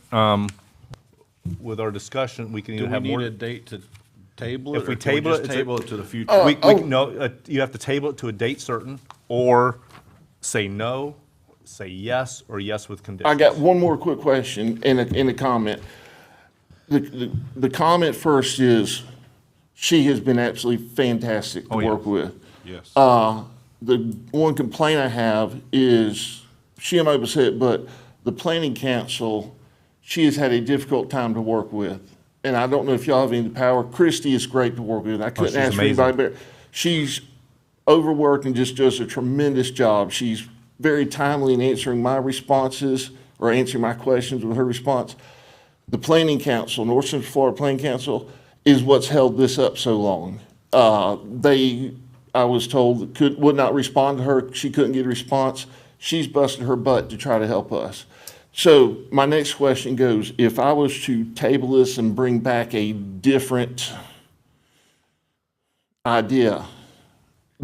with our discussion, we can Do either we have need more. a date to table it? If we or can table it, just it's a- table it to the future? No, you have to table it to a date certain, or say no, say yes, or yes with conditions. I got one more quick question and a comment. The comment first is, she has been absolutely fantastic to Oh, yeah. work with. Yes. The one complaint I have is, she might have said it, but the planning council, she has had a difficult time to work with. And I don't know if y'all have any power. Christie is great to work with. I couldn't she's ask for amazing. anybody better. She's overworked and just does a tremendous job. She's very timely in answering my responses or answering my questions with her response. The planning council, North Central Florida Planning Council, is what's held this up so long. I was told, would not respond to her. She couldn't get a response. She's busted her butt to try to help us. So my next question goes, if I was to table this and bring back a different idea,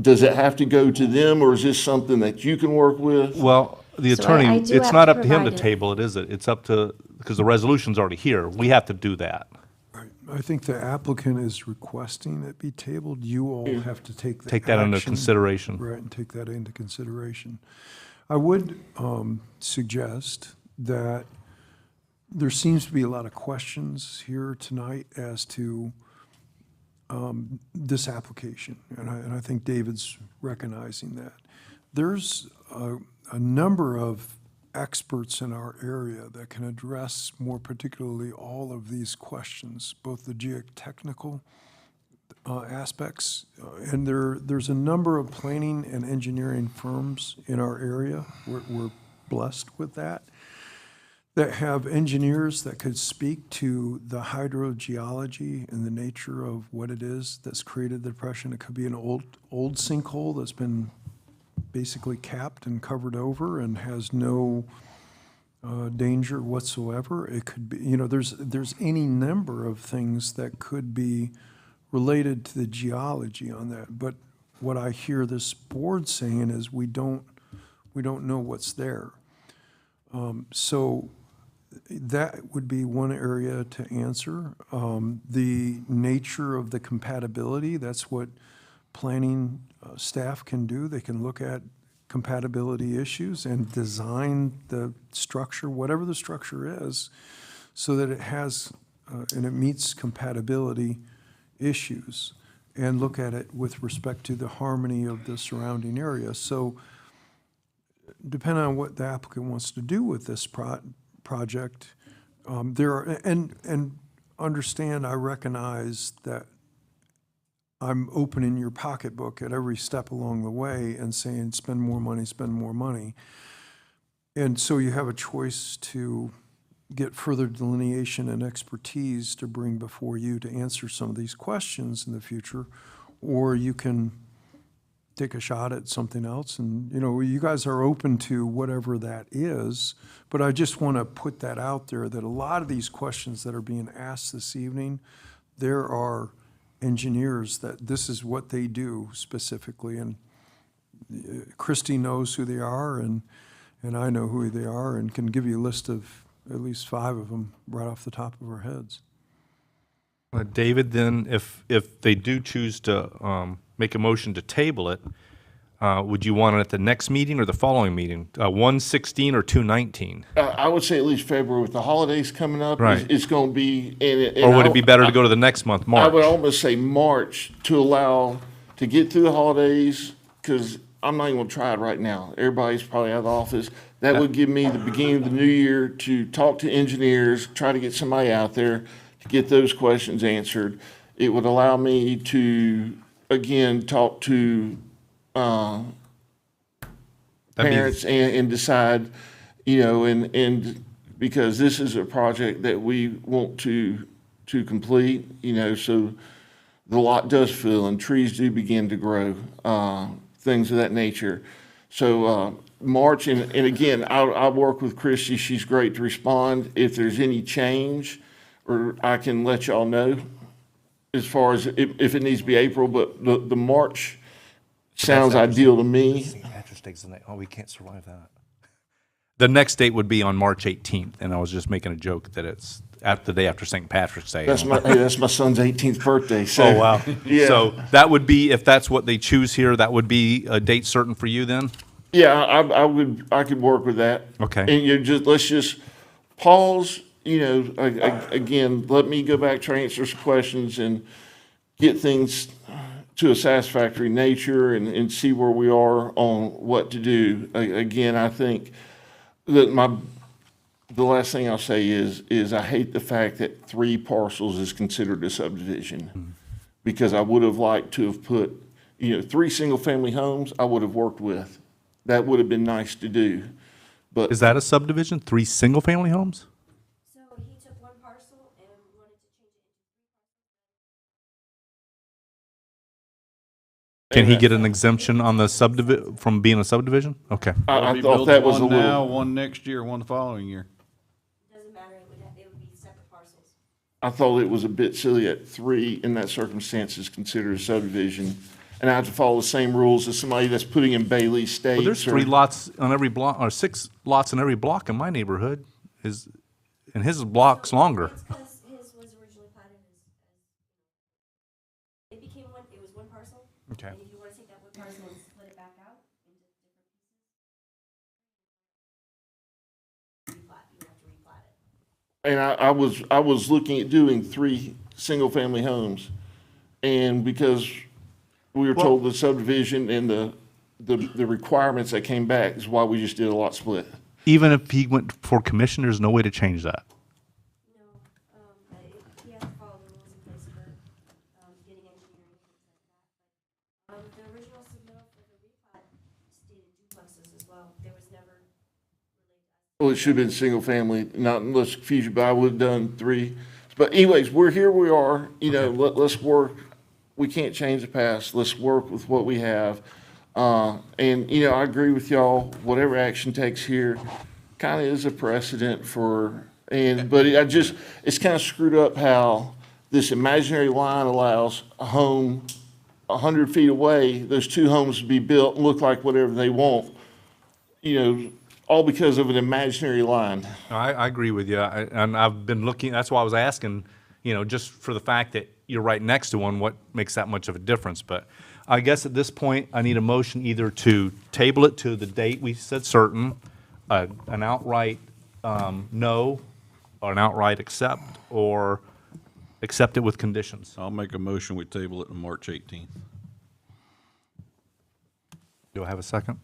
does it have to go to them, or is this something that you can work with? Well, the So attorney, I do it's have not to up to him to provide it. table it, is it? It's up to, because the resolution's already here. We have to do that. I think the applicant is requesting it be tabled. You all have to take the Take that under action. consideration. Right, and take that into consideration. I would suggest that there seems to be a lot of questions here tonight as to this application, and I think David's recognizing that. There's a number of experts in our area that can address more particularly all of these questions, both the geotechnical aspects, and there's a number of planning and engineering firms in our area. We're blessed with that have engineers that could speak to the hydrogeology and the nature of what it is that's created the depression. It could be an old sinkhole that's been basically capped and covered over and has no danger whatsoever. It could be, there's any number of things that could be related to the geology on that. But what I hear this board saying is we don't know what's there. So that would be one area to answer. The nature of the compatibility, that's what planning staff can do. They can look at compatibility issues and design the structure, whatever the structure is, so that it has, and it meets compatibility issues, and look at it with respect to the harmony of the surrounding area. So depending on what the applicant wants to do with this project, there are, and understand, I recognize that I'm opening your pocketbook at every step along the way and saying, spend more money, spend more money. And so you have a choice to get further delineation and expertise to bring before you to answer some of these questions in the future, or you can take a shot at something else. And, you know, you guys are open to whatever that is, but I just want to put that out there, that a lot of these questions that are being asked this evening, there are engineers that this is what they do specifically. And Christie knows who they are, and I know who they are, and can give you a list of at least 5 of them right off the top of our heads. David, then, if they do choose to make a motion to table it, would you want it at the next meeting or the following meeting? 1/16 or 2/19? I would say at least February, with the holidays coming up, Right. it's going to be. Or would it be better to go to the next month, I March? would almost say March to allow, to get through the holidays, because I'm not even going to try it right now. Everybody's probably out of the office. That would give me the beginning of the new year to talk to engineers, try to get somebody out there to get those questions answered. It would allow me to, again, talk to That'd be- parents and decide, you know, and because this is a project that we want to complete, you know, so the lot does fill and trees do begin to grow, things of that nature. So, March, and again, I'll work with Christie. She's great to respond. If there's any change, or I can let y'all know as far as if it needs to be April, but the March sounds ideal to me. St. Patrick's Day's the next. Oh, we can't survive that. The next date would be on March 18th, and I was just making a joke that it's at the day after St. Patrick's Day. That's my son's 18th birthday, so. Oh, wow. Yeah. So that would be, if that's what they choose here, that would be a date certain for you then? Yeah, I could work with that. Okay. And let's just pause, you know, again, let me go back, try to answer some questions and get things to a satisfactory nature and see where we are on what to do. Again, I think that the last thing I'll say is I hate the fact that 3 parcels is considered a subdivision. Because I would have liked to have put, you know, 3 single-family homes I would have worked with. That would have been nice to do, but. Is that a subdivision? 3 single-family homes? So he took one parcel and wanted to change it. Can he get an exemption on the from being a subdivision? Okay. I thought that was a One now, little, one next year, one the following year. Doesn't matter, it would be separate parcels. I thought it was a bit silly that 3 in that circumstance is considered a subdivision. And I have to follow the same rules as somebody that's putting in Bailey Estates. Well, there's or- 3 lots on every block, or 6 lots in every block in my neighborhood. And his block's longer. It's because his was originally platted it became one, it was one parcel. Okay. And if you want to take that one parcel and split it back out into different pieces, you have to replat it. And I was looking at doing 3 single-family homes. And because we were told the subdivision and the requirements that came back is why we just did a lot split. Even if he went for commission, there's no way to change that. No, he has to follow the rules in place for getting engineering and things like that. But the original submittal for the replat stated duplexes as well. There was never Well, it should have been single-family, not unless confusion, but I would have done 3. But anyways, here we are, you know, let's work. We can't change the past. Let's work with what we have. And, you know, I agree with y'all, whatever action takes here kind of is a precedent for, but it's kind of screwed up how this imaginary line allows a home 100 feet away, those 2 homes to be built and look like whatever they want, you know, all because of an imaginary line. I agree with you. And I've been looking, that's why I was asking, you know, just for the fact that you're right next to one, what makes that much of a difference? But I guess at this point, I need a motion either to table it to the date we said certain, an outright no, or an outright accept, or accept it with conditions. I'll make a motion, we table it on March 18th. Do I have a second?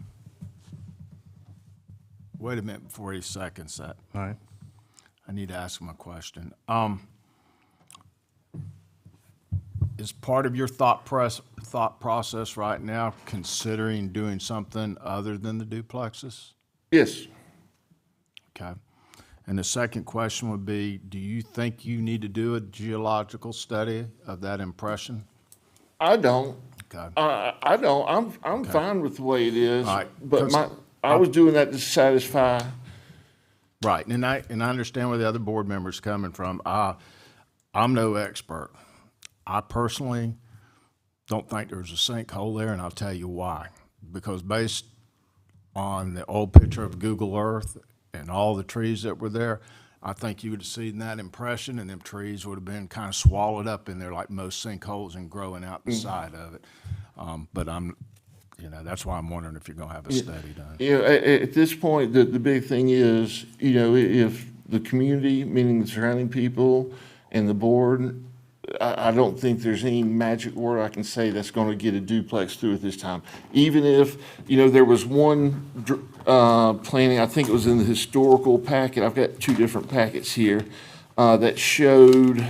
wait a minute before he seconds that. All right. I need to ask him a question. Is part of your thought process right now considering doing something other than the duplexes? Yes. Okay. And the second question would be, do you think you need to do a geological study of that impression? I don't. Okay. I don't, I'm fine with the way it is, All right, but 'cause I was doing that to satisfy. Right, and I understand where the other board members coming from. I'm no expert. I personally don't think there's a sinkhole there, and I'll tell you why. Because based on the old picture of Google Earth and all the trees that were there, I think you would have seen that impression, and them trees would have been kind of swallowed up in there like most sinkholes and growing out the side of it. But that's why I'm wondering if you're gonna have a study done. At this point, the big thing is, if the community, meaning the surrounding people and the board, I don't think there's any magic word I can say that's gonna get a duplex through at this time. Even if, there was one, planning, I think it was in the historical packet, I've got two different packets here, that showed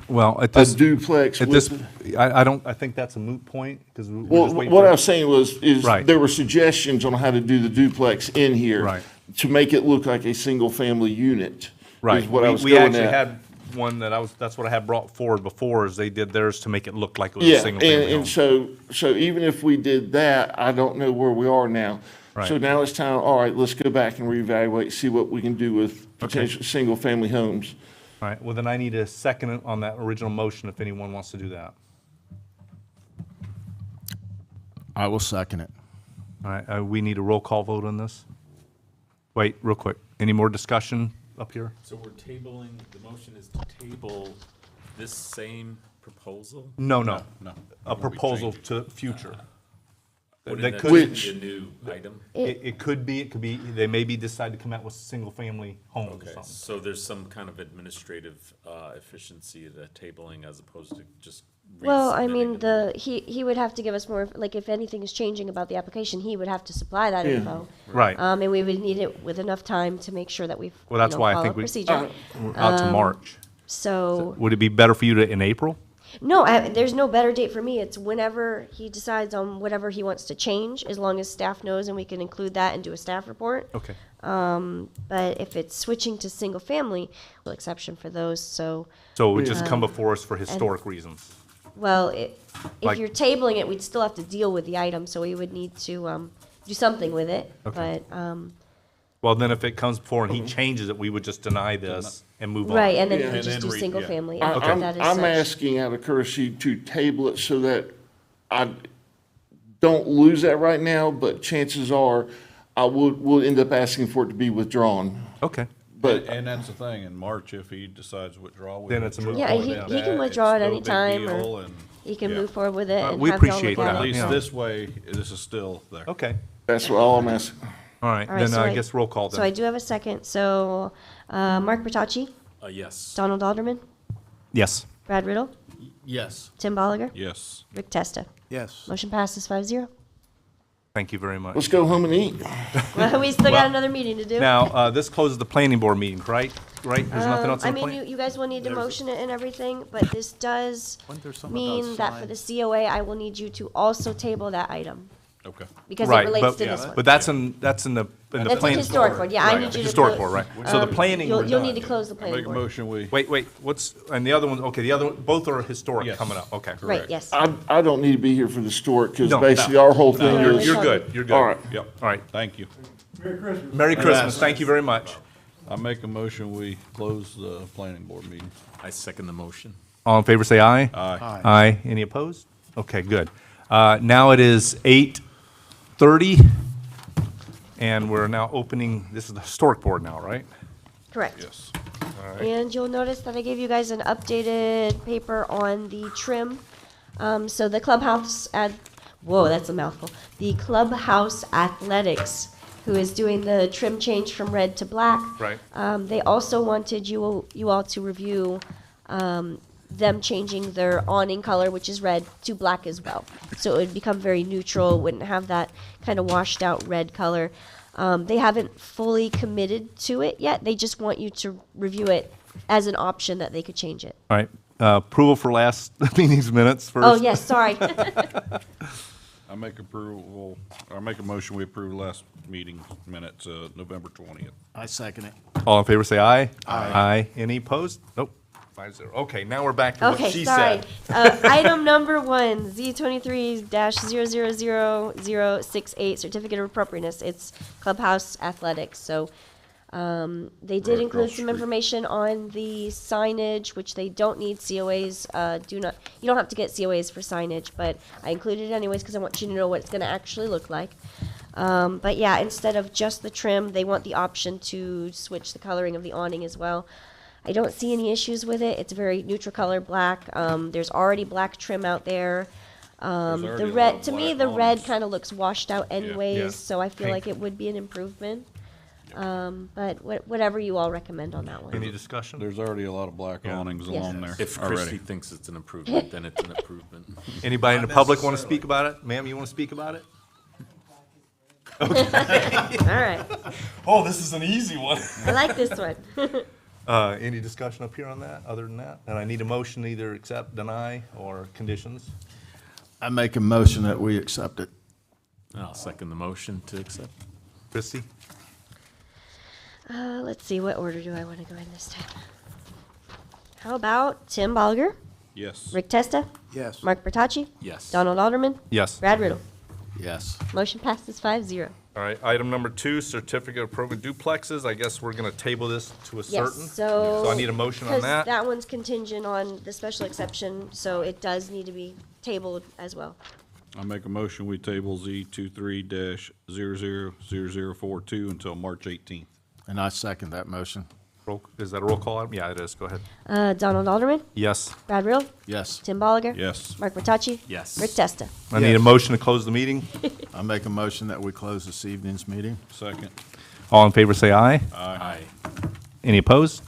Well, at a this, duplex at with. this, I think that's a moot point, because we're Well, just waiting what for. I was saying is, Right. there were suggestions on how to do the duplex in here. Right. To make it look like a single-family unit. Right. Is what I was We going actually at. had one that's what I had brought forward before, is they did theirs to make it look like it was a Yeah, single family home. and so even if we did that, I don't know where we are now. So Right. now it's time, all right, let's go back and reevaluate, see what we can do with potential single-family homes. All right, well, then I need a second on that original motion if anyone wants to do that. I will second it. All right, we need a roll call vote on this? Wait, real quick, any more discussion up here? So we're tabling, the motion is to table this same proposal? No. No. A proposal to future. Wouldn't That that could, just be a new item? it could be, they maybe decide to come out with single-family homes or Okay, something. so there's some kind of administrative efficiency to tabling as opposed to just Well, I resubmitting mean, a new- he would have to give us more, like, if anything is changing about the application, he would have to supply that info. Right, And we would need it with enough time to make sure that we've, Well, that's why I follow think we- procedure. we're out to March. So, Would it be better for you to, in April? no, there's no better date for me. It's whenever he decides on whatever he wants to change, as long as staff knows and we can include that and do a staff report. Okay. But if it's switching to single family, exception for those, so, So it would just come before us for historic reasons? well, if Like- you're tabling it, we'd still have to deal with the item, so we would need to, do something with it. Okay. But, Well, then if it comes before and he changes it, we would just deny this and move on. right, and then Yeah. we And just then do single yeah. family. I- and I'm, that is I'm such. asking out of courtesy to table it so that I don't lose that right now, but chances are we'll end up asking for it to be withdrawn. Okay. But And that's the thing, in March, if he decides to withdraw, we Then it's a moot withdraw. point, Yeah, yeah. he can That, withdraw it's at no any big time, or deal, and- He can yeah. move forward with it and we have y'all appreciate look that. at At it. least Yeah. this way, this is still there. Okay. that's all I'm asking. All right, All right, then so I guess roll call So I then. do have a second. So, Mark Bertocci, Yes. Donald Alderman, Yes. Brad Riddle, Yes. Tim Bolliger, Yes. Rick Testa. Yes. Motion passes 5-0. Thank you very much. Let's go home and eat. Well, we still got another meeting to do. Now, this closes the planning board meeting, right? Right? There's nothing else I on the mean, plan? you guys will need to motion it and everything, but this does Wasn't there something mean about that for the COA, I will need you to also table that item, Okay. because it Right, relates but- to this one. But that's in the That's in planning. historic board, yeah, I Right, need you to. Historic clo- board, right. So the planning, You'll, we're you'll done. need to close the planning Make a board. motion, we, Wait, what's, and the other one, okay, the other, both are historic Yes. coming up, okay. Right, Correct. yes. I don't need to be here for the store because No, basically our whole thing No, is. You're good, you're good. All right. Yep, all right. thank you. Merry Christmas. Merry Christmas, thank you very much. I make a motion, we close the planning board meeting. I second the motion. All in favor, say aye. Aye. Aye. Any opposed? Okay, good. Now it is 8:30, and we're now opening, this is the historic board now, right? Correct. Yes. And you'll notice that I gave you guys an updated paper on the trim. So the clubhouse whoa, that's a mouthful. The Clubhouse Athletics, who is doing the trim change from red to black. Right. They also wanted you all to review them changing their awning color, which is red, to black as well. So it would become very neutral, wouldn't have that kind of washed out red color. They haven't fully committed to it yet. They just want you to review it as an option that they could change it. All right, approval for last meeting's minutes first. Oh, yes, sorry. I make approval, or make a motion, we approve last meeting minutes, November 20th. I second it. All in favor, say aye. Aye. Any opposed? Nope. 5-0. Okay, now we're back to what Okay, she sorry. said. Item number 1, Z23-0000068, Certificate of Appropriateness. It's Clubhouse Athletics. So they did Right include across the some street. information on the signage, which they don't need COAs. You don't have to get COAs for signage, but I included it anyways because I want you to know what it's going to actually look like. But yeah, instead of just the trim, they want the option to switch the coloring of the awning as well. I don't see any issues with it. It's very neutral color black. There's already black trim out there. already The a lot red, of to me, black the red awnings. kind of looks washed out anyways, Yeah. so I feel Pink. like it would be an improvement. But whatever you all recommend on that one. Any discussion? There's already a lot of black awnings Yes. along there If Christie already. thinks it's an improvement, then it's an improvement. Anybody in the public want to speak about it? Ma'am, you want to speak about it? All right, Oh, this is an easy one. I like this one. Any discussion up here on that, other than that? And I need a motion to either accept, deny, or conditions. I make a motion that we accept it. I'll second the motion to accept. Christie? Let's see, what order do I want to go in this time? How about Tim Bolger, Yes. Rick Testa, Yes. Mark Bertocci, Yes. Donald Alderman, Yes. Brad Riddle. Yes. Motion passes 5-0. All right, item number 2, certificate of approval duplexes. I guess we're going to table this to a certain. Yes, so. I need a motion on Because that. that one's contingent on the special exception, so it does need to be tabled as well. I make a motion, we table Z23-000042 until March 18th. And I second that motion. Is that a roll call item? Yeah, it is. Go ahead. Donald Alderman, Yes. Brad Riddle, Yes. Tim Bolliger. Yes. Mark Bertocci. Yes. Rick Testa. I need a motion to close the meeting. I make a motion that we close this evening's meeting. Second. All in favor, say aye. Aye. Any opposed?